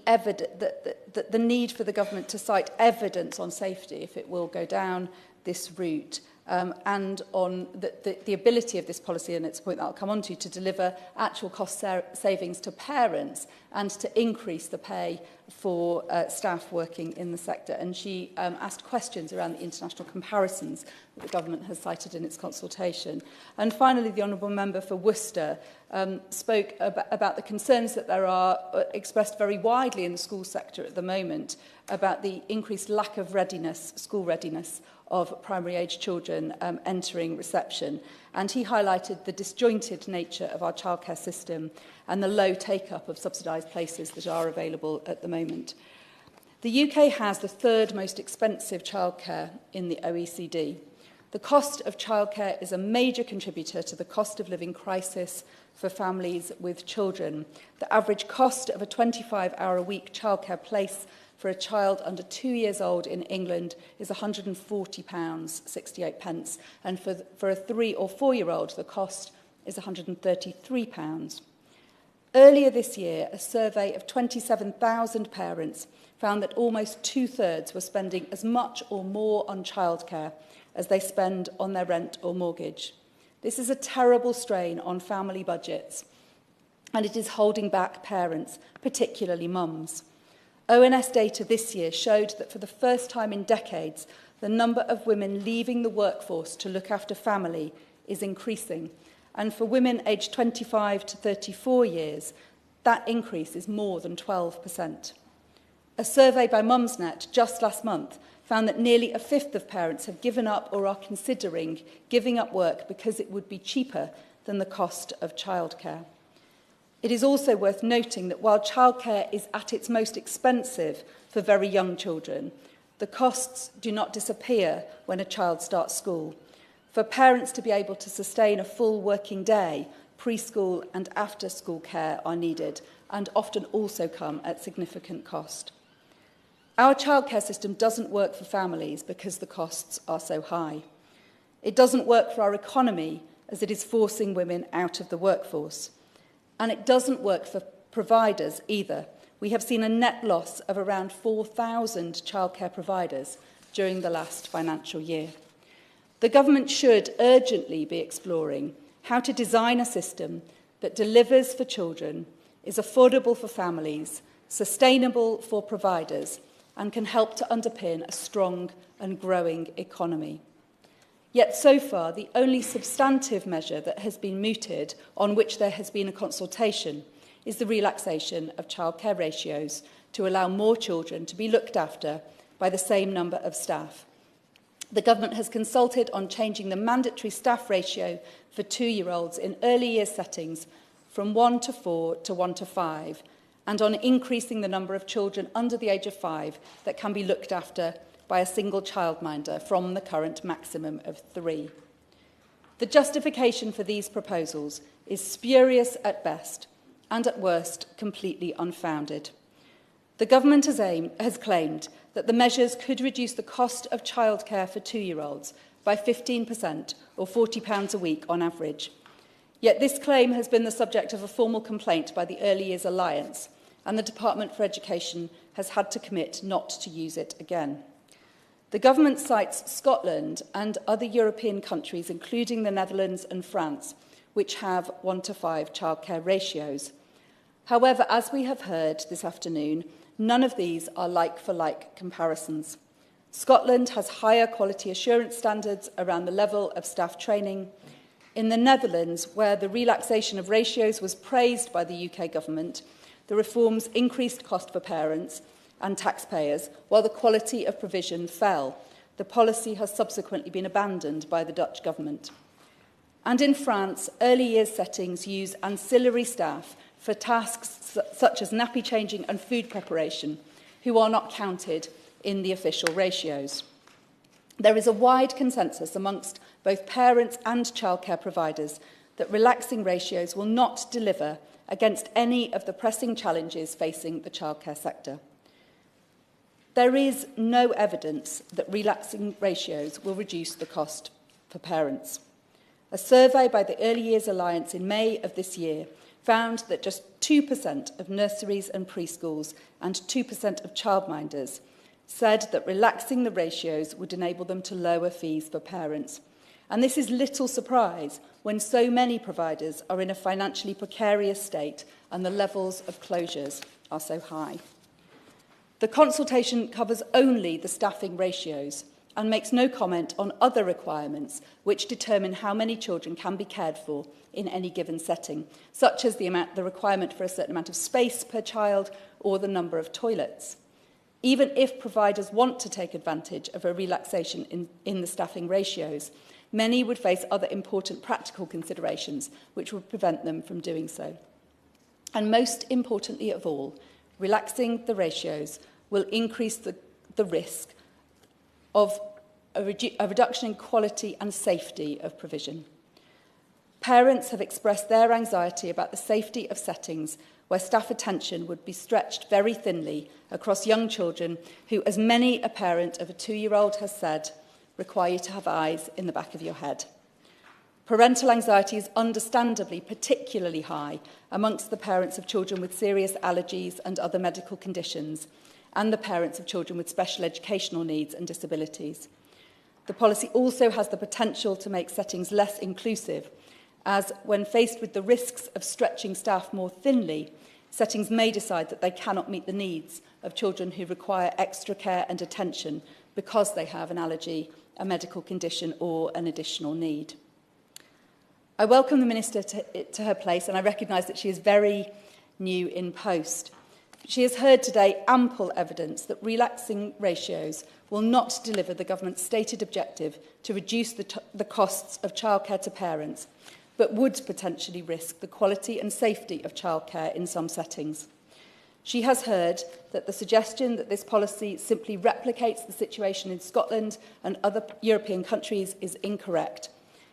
need for the government to cite evidence on safety if it will go down this route, and on the ability of this policy, and it's a point that I'll come on to deliver actual cost savings to parents and to increase the pay for staff working in the sector. And she asked questions around the international comparisons that the government has cited in its consultation. And finally, the Honourable Member for Worcester spoke about the concerns that there are expressed very widely in the school sector at the moment about the increased lack of readiness, school readiness, of primary-age children entering reception. And he highlighted the disjointed nature of our childcare system and the low take-up of subsidised places that are available at the moment. The UK has the third most expensive childcare in the OECD. The cost of childcare is a major contributor to the cost of living crisis for families with children. The average cost of a 25-hour-a-week childcare place for a child under 2 years old in England is £140.68, and for a 3 or 4-year-old, the cost is £133. Earlier this year, a survey of 27,000 parents found that almost two-thirds were spending as much or more on childcare as they spend on their rent or mortgage. This is a terrible strain on family budgets, and it is holding back parents, particularly mums. ONS data this year showed that for the first time in decades, the number of women leaving the workforce to look after family is increasing. And for women aged 25 to 34 years, that increase is more than 12%. A survey by Mumsnet just last month found that nearly a fifth of parents have given up or are considering giving up work because it would be cheaper than the cost of childcare. It is also worth noting that while childcare is at its most expensive for very young children, the costs do not disappear when a child starts school. For parents to be able to sustain a full working day, preschool and after-school care are needed and often also come at significant cost. Our childcare system doesn't work for families because the costs are so high. It doesn't work for our economy as it is forcing women out of the workforce. And it doesn't work for providers either. We have seen a net loss of around 4,000 childcare providers during the last financial year. The government should urgently be exploring how to design a system that delivers for children, is affordable for families, sustainable for providers, and can help to underpin a strong and growing economy. Yet so far, the only substantive measure that has been mooted, on which there has been a consultation, is the relaxation of childcare ratios to allow more children to be looked after by the same number of staff. The government has consulted on changing the mandatory staff ratio for 2-year-olds in early years settings from 1 to 4 to 1 to 5, and on increasing the number of children under the age of 5 that can be looked after by a single childminder from the current maximum of 3. The justification for these proposals is spurious at best and at worst completely unfounded. The government has claimed that the measures could reduce the cost of childcare for 2-year-olds by 15% or £40 a week on average. Yet this claim has been the subject of a formal complaint by the Early Years Alliance, and the Department for Education has had to commit not to use it again. The government cites Scotland and other European countries, including the Netherlands and France, which have 1:5 childcare ratios. However, as we have heard this afternoon, none of these are like-for-like comparisons. Scotland has higher quality assurance standards around the level of staff training. In the Netherlands, where the relaxation of ratios was praised by the UK government, the reforms increased cost for parents and taxpayers, while the quality of provision fell. The policy has subsequently been abandoned by the Dutch government. And in France, early years settings use ancillary staff for tasks such as nappy changing and food preparation, who are not counted in the official ratios. There is a wide consensus amongst both parents and childcare providers that relaxing ratios will not deliver against any of the pressing challenges facing the childcare sector. There is no evidence that relaxing ratios will reduce the cost for parents. A survey by the Early Years Alliance in May of this year found that just 2% of nurseries and preschools and 2% of childminders said that relaxing the ratios would enable them to lower fees for parents. And this is little surprise when so many providers are in a financially precarious state and the levels of closures are so high. The consultation covers only the staffing ratios and makes no comment on other requirements which determine how many children can be cared for in any given setting, such as the requirement for a certain amount of space per child or the number of toilets. Even if providers want to take advantage of a relaxation in the staffing ratios, many would face other important practical considerations which would prevent them from doing so. And most importantly of all, relaxing the ratios will increase the risk of a reduction in quality and safety of provision. Parents have expressed their anxiety about the safety of settings where staff attention would be stretched very thinly across young children who, as many a parent of a 2-year-old has said, require you to have eyes in the back of your head. Parental anxiety is understandably particularly high amongst the parents of children with serious allergies and other medical conditions, and the parents of children with special educational needs and disabilities. The policy also has the potential to make settings less inclusive, as when faced with the risks of stretching staff more thinly, settings may decide that they cannot meet the needs of children who require extra care and attention because they have an allergy, a medical condition or an additional need. I welcome the Minister to her place, and I recognise that she is very new in post. She has heard today ample evidence that relaxing ratios will not deliver the government's stated objective to reduce the costs of childcare to parents, but would potentially risk the quality and safety of childcare in some settings. She has heard that the suggestion that this policy simply replicates the situation in Scotland and other European countries is incorrect.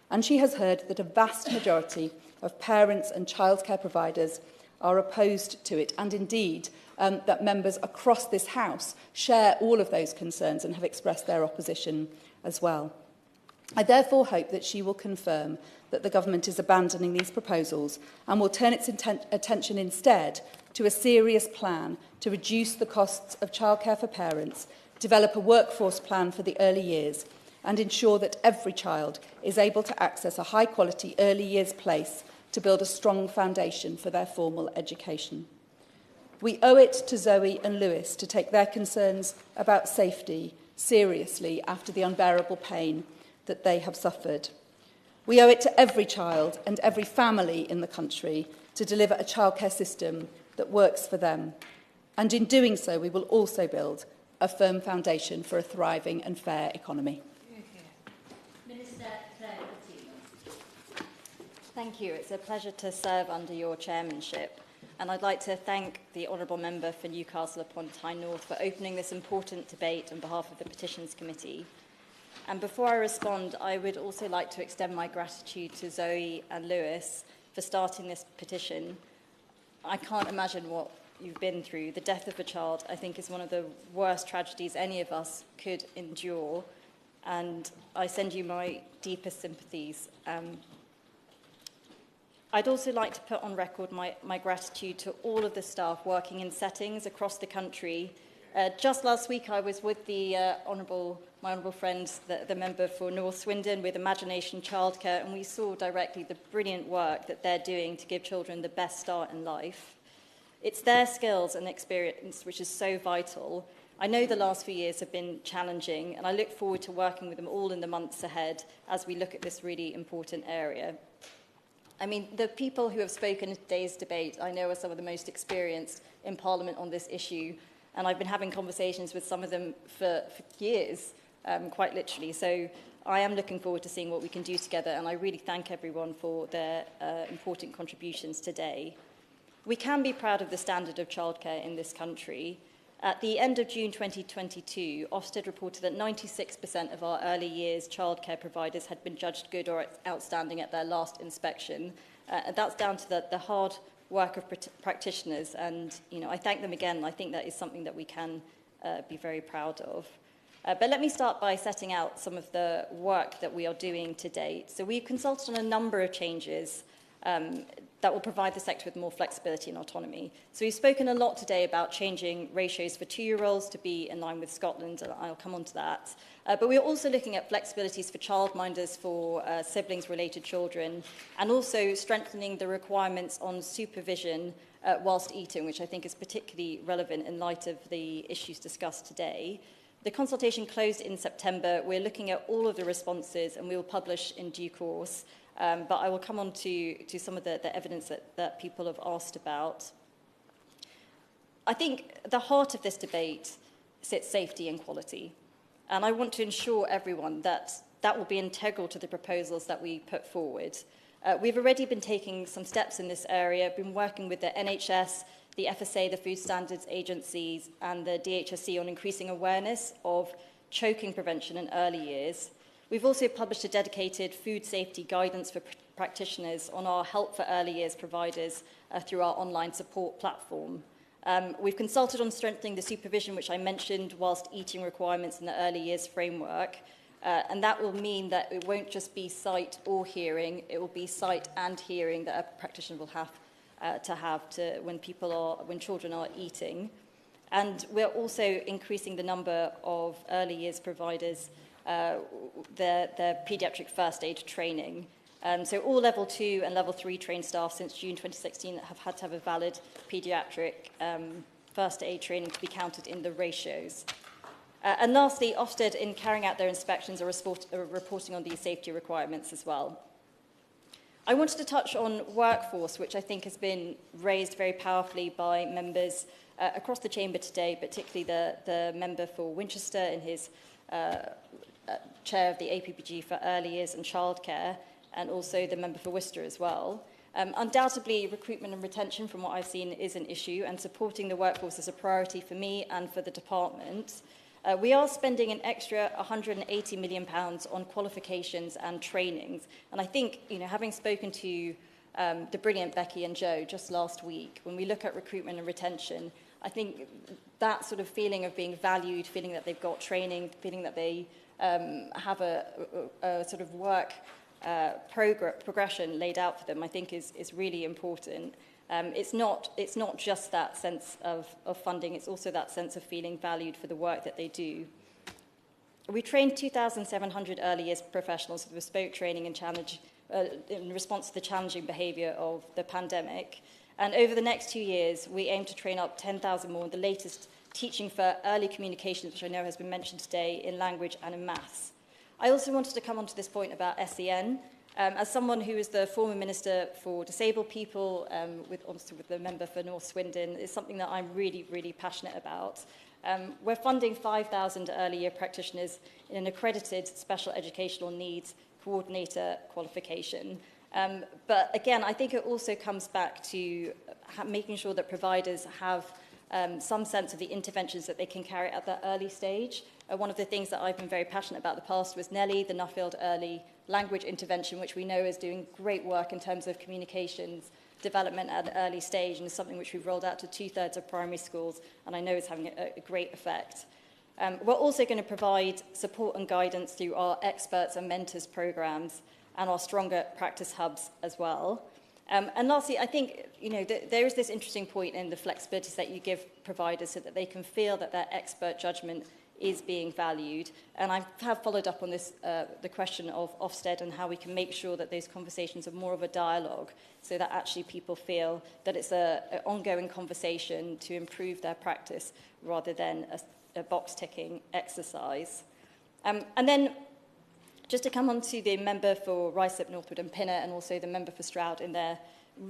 And she has heard that a vast majority of parents and childcare providers are opposed to it, and indeed that members across this House share all of those concerns and have expressed their opposition as well. I therefore hope that she will confirm that the government is abandoning these proposals and will turn its attention instead to a serious plan to reduce the costs of childcare for parents, develop a workforce plan for the early years, and ensure that every child is able to access a high-quality early years place to build a strong foundation for their formal education. We owe it to Zoe and Lewis to take their concerns about safety seriously after the unbearable pain that they have suffered. We owe it to every child and every family in the country to deliver a childcare system that works for them. And in doing so, we will also build a firm foundation for a thriving and fair economy. Thank you. It's a pleasure to serve under your chairmanship. And I'd like to thank the Honourable Member for Newcastle upon Tyne North for opening this important debate on behalf of the Petitions Committee. And before I respond, I would also like to extend my gratitude to Zoe and Lewis for starting this petition. I can't imagine what you've been through. The death of a child, I think, is one of the worst tragedies any of us could endure. And I send you my deepest sympathies. I'd also like to put on record my gratitude to all of the staff working in settings across the country. Just last week, I was with my honourable friend, the member for North Swindon, with Imagination Childcare, and we saw directly the brilliant work that they're doing to give children the best start in life. It's their skills and experience which is so vital. I know the last few years have been challenging, and I look forward to working with them all in the months ahead as we look at this really important area. I mean, the people who have spoken in today's debate, I know, are some of the most experienced in Parliament on this issue, and I've been having conversations with some of them for years, quite literally. So I am looking forward to seeing what we can do together, and I really thank everyone for their important contributions today. We can be proud of the standard of childcare in this country. At the end of June 2022, Ofsted reported that 96% of our early years childcare providers had been judged good or outstanding at their last inspection. And that's down to the hard work of practitioners, and I thank them again. I think that is something that we can be very proud of. But let me start by setting out some of the work that we are doing to date. So we've consulted on a number of changes that will provide the sector with more flexibility and autonomy. So we've spoken a lot today about changing ratios for 2-year-olds to be in line with Scotland, and I'll come on to that. But we're also looking at flexibilities for childminders for siblings-related children, and also strengthening the requirements on supervision whilst eating, which I think is particularly relevant in light of the issues discussed today. The consultation closed in September. We're looking at all of the responses, and we will publish in due course. But I will come on to some of the evidence that people have asked about. I think the heart of this debate sits safety and quality. And I want to ensure everyone that will be integral to the proposals that we put forward. We've already been taking some steps in this area, been working with the NHS, the FSA, the Food Standards Agencies, and the DHSC on increasing awareness of choking prevention in early years. We've also published a dedicated food safety guidance for practitioners on our Help for Early Years providers through our online support platform. We've consulted on strengthening the supervision, which I mentioned, whilst eating requirements in the early years framework. And that will mean that it won't just be sight or hearing, it will be sight and hearing that a practitioner will have when children are eating. And we're also increasing the number of early years providers their paediatric first aid training. So all level 2 and level 3 trained staff since June 2016 have had to have a valid paediatric first aid training to be counted in the ratios. And lastly, Ofsted, in carrying out their inspections, are reporting on these safety requirements as well. I wanted to touch on workforce, which I think has been raised very powerfully by members across the chamber today, particularly the member for Winchester in his chair of the APPG for early years and childcare, and also the member for Worcester as well. Undoubtedly, recruitment and retention, from what I've seen, is an issue, and supporting the workforce is a priority for me and for the department. We are spending an extra £180 million on qualifications and trainings, and I think, having spoken to the brilliant Becky and Joe just last week, when we look at recruitment and retention, I think that sort of feeling of being valued, feeling that they've got training, feeling that they have a sort of work progression laid out for them, I think is really important. It's not just that sense of funding, it's also that sense of feeling valued for the work that they do. We trained 2,700 early years professionals with bespoke training and challenge in response to the challenging behaviour of the pandemic. And over the next 2 years, we aim to train up 10,000 more in the latest teaching for early communications, which I know has been mentioned today, in language and in maths. I also wanted to come on to this point about SEN. As someone who is the former Minister for Disabled People, with the member for North Swindon, is something that I'm really, really passionate about. We're funding 5,000 early year practitioners in an accredited special educational needs coordinator qualification. But again, I think it also comes back to making sure that providers have some sense of the interventions that they can carry at that early stage. One of the things that I've been very passionate about in the past was Nellie, the Nuffield Early Language Intervention, which we know is doing great work in terms of communications development at an early stage, and is something which we've rolled out to 2/3 of primary schools, and I know is having a great effect. We're also going to provide support and guidance through our experts and mentors programs and our stronger practice hubs as well. And lastly, I think there is this interesting point in the flexibilities that you give providers so that they can feel that their expert judgment is being valued. And I have followed up on this, the question of Ofsted and how we can make sure that those conversations are more of a dialogue so that actually people feel that it's an ongoing conversation to improve their practice rather than a box-ticking exercise. And then just to come on to the member for Ruislip, Northwood and Pinner and also the member for Stroud in their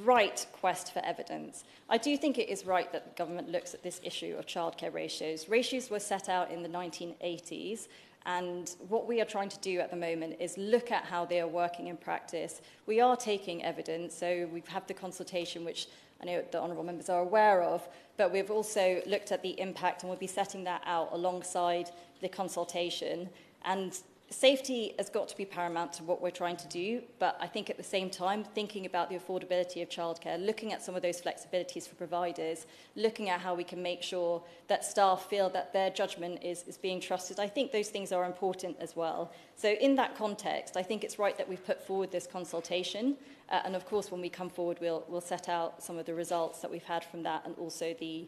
right quest for evidence. I do think it is right that the government looks at this issue of childcare ratios. Ratios were set out in the 1980s, and what we are trying to do at the moment is look at how they are working in practice. We are taking evidence, so we've had the consultation, which I know the honourable members are aware of, but we've also looked at the impact, and we'll be setting that out alongside the consultation. And safety has got to be paramount to what we're trying to do, but I think at the same time, thinking about the affordability of childcare, looking at some of those flexibilities for providers, looking at how we can make sure that staff feel that their judgment is being trusted, I think those things are important as well. So in that context, I think it's right that we've put forward this consultation, and of course when we come forward, we'll set out some of the results that we've had from that and also the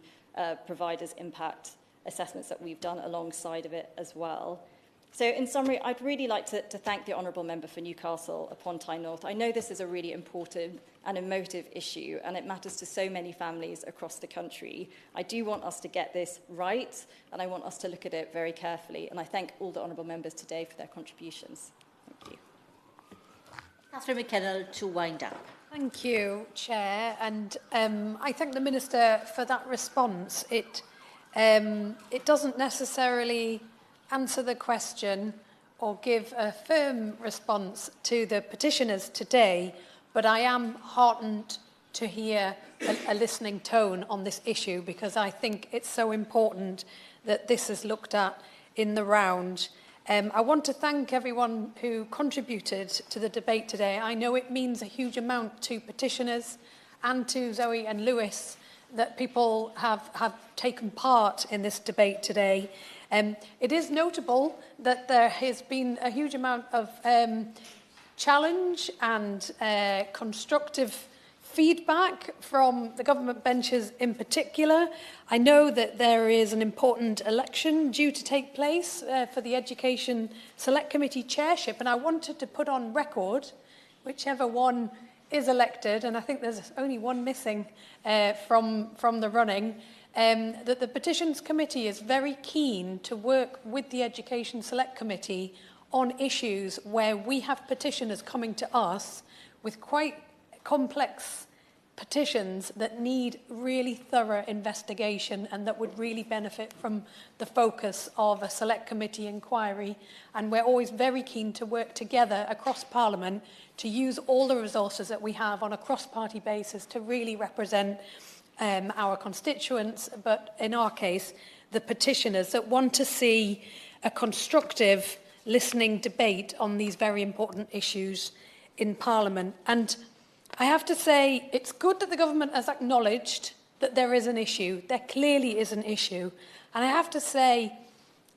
providers' impact assessments that we've done alongside of it as well. So in summary, I'd really like to thank the Honourable Member for Newcastle upon Tyne North. I know this is a really important and emotive issue, and it matters to so many families across the country. I do want us to get this right, and I want us to look at it very carefully. And I thank all the Honourable Members today for their contributions. Thank you. Catherine McKinnell to wind up. Thank you, Chair. And I thank the Minister for that response. It doesn't necessarily answer the question or give a firm response to the petitioners today, but I am heartened to hear a listening tone on this issue because I think it's so important that this is looked at in the round. I want to thank everyone who contributed to the debate today. I know it means a huge amount to petitioners and to Zoe and Lewis that people have taken part in this debate today. It is notable that there has been a huge amount of challenge and constructive feedback from the government benches in particular. I know that there is an important election due to take place for the Education Select Committee chairship, and I wanted to put on record, whichever one is elected, and I think there's only one missing from the running, that the Petitions Committee is very keen to work with the Education Select Committee on issues where we have petitioners coming to us with quite complex petitions that need really thorough investigation and that would really benefit from the focus of a Select Committee inquiry. And we're always very keen to work together across Parliament to use all the resources that we have on a cross-party basis to really represent our constituents, but in our case, the petitioners that want to see a constructive listening debate on these very important issues in Parliament. And I have to say, it's good that the government has acknowledged that there is an issue. There clearly is an issue. And I have to say,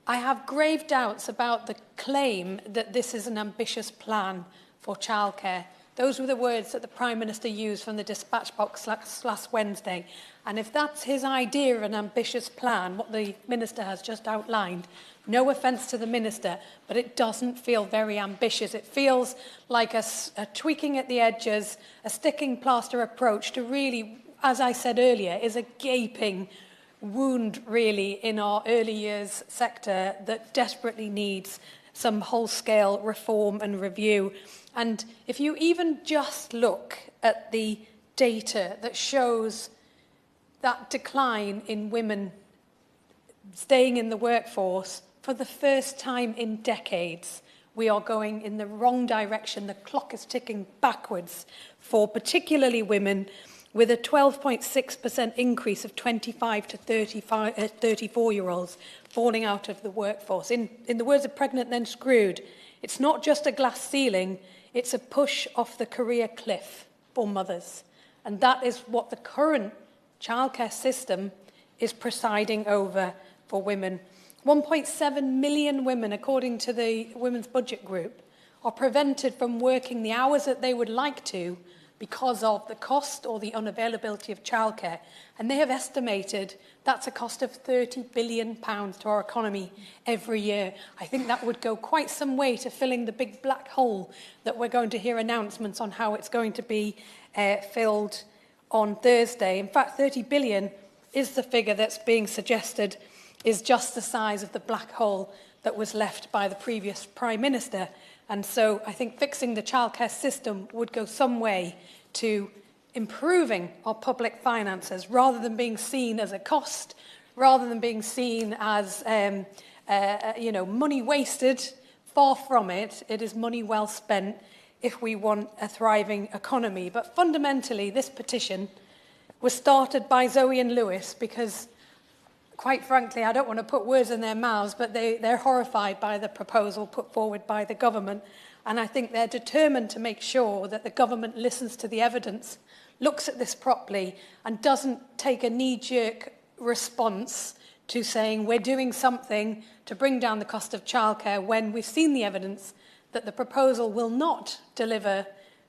I have grave doubts about the claim that this is an ambitious plan for childcare. Those were the words that the Prime Minister used from the dispatch box last Wednesday. And if that's his idea of an ambitious plan, what the Minister has just outlined, no offence to the Minister, but it doesn't feel very ambitious. It feels like a tweaking at the edges, a sticking plaster approach to really, as I said earlier, is a gaping wound really in our early years sector that desperately needs some whole-scale reform and review. And if you even just look at the data that shows that decline in women staying in the workforce, for the first time in decades, we are going in the wrong direction. The clock is ticking backwards for particularly women, with a 12.6% increase of 25 to 34-year-olds falling out of the workforce. In the words of Pregnant Then Screwed, it's not just a glass ceiling, it's a push off the career cliff for mothers. And that is what the current childcare system is presiding over for women. 1.7 million women, according to the Women's Budget Group, are prevented from working the hours that they would like to because of the cost or the unavailability of childcare. And they have estimated that's a cost of £30 billion to our economy every year. I think that would go quite some way to filling the big black hole that we're going to hear announcements on how it's going to be filled on Thursday. In fact, 30 billion is the figure that's being suggested is just the size of the black hole that was left by the previous Prime Minister. And so I think fixing the childcare system would go some way to improving our public finances, rather than being seen as a cost, rather than being seen as money wasted. Far from it. It is money well spent if we want a thriving economy. But fundamentally, this petition was started by Zoe and Lewis because, quite frankly, I don't want to put words in their mouths, but they're horrified by the proposal put forward by the government. And I think they're determined to make sure that the government listens to the evidence, looks at this properly, and doesn't take a knee-jerk response to saying we're doing something to bring down the cost of childcare when we've seen the evidence that the proposal will not deliver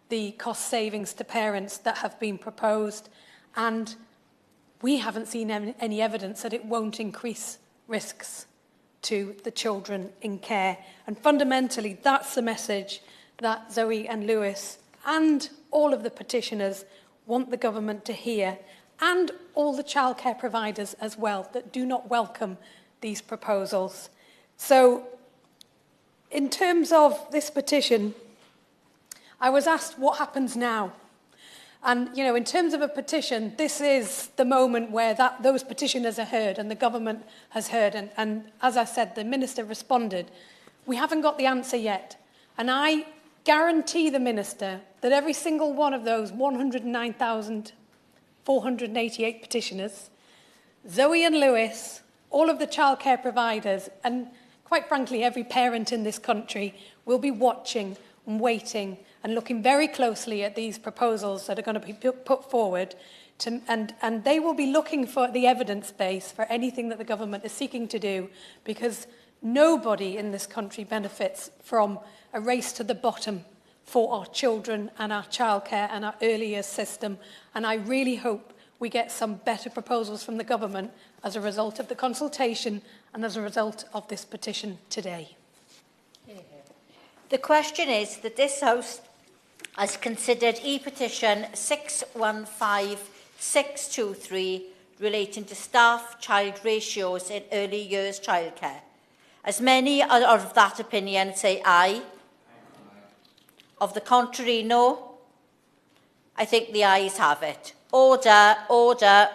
the cost savings to parents that have been proposed. And we haven't seen any evidence that it won't increase risks to the children in care. And fundamentally, that's the message that Zoe and Lewis and all of the petitioners want the government to hear, and all the childcare providers as well that do not welcome these proposals. So, in terms of this petition, I was asked what happens now. And, in terms of a petition, this is the moment where those petitioners are heard and the government has heard. And as I said, the Minister responded. We haven't got the answer yet. And I guarantee the Minister that every single one of those 109,488 petitioners, Zoe and Lewis, all of the childcare providers, and quite frankly, every parent in this country will be watching and waiting and looking very closely at these proposals that are going to be put forward. And they will be looking for the evidence base for anything that the government is seeking to do, because nobody in this country benefits from a race to the bottom for our children and our childcare and our early years system. And I really hope we get some better proposals from the government as a result of the consultation and as a result of this petition today. The question is that this House has considered E-petition 615623 relating to staff-child ratios in early years childcare. As many are of that opinion, say aye. Of the contrary, no. I think the ayes have it. Order, order.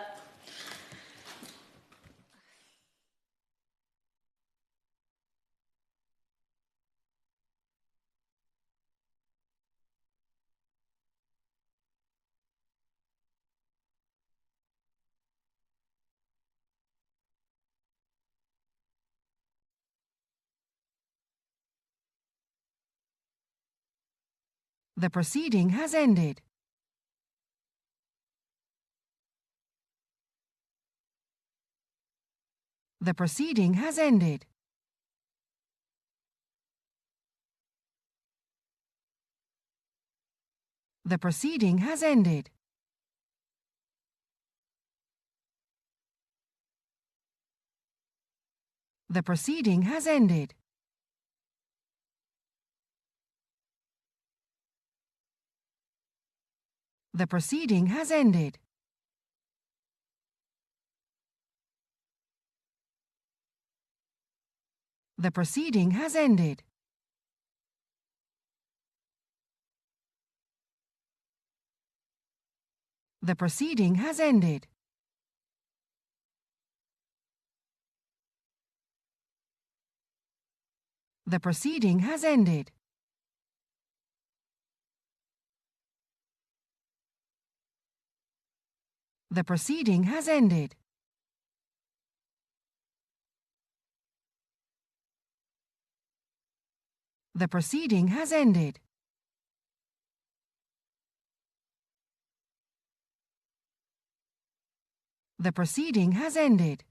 The proceeding has ended. The proceeding has ended. The proceeding has ended. The proceeding has ended. The proceeding has ended. The proceeding has ended. The proceeding has ended. The proceeding has ended. The proceeding has ended. The proceeding has ended. The proceeding has ended.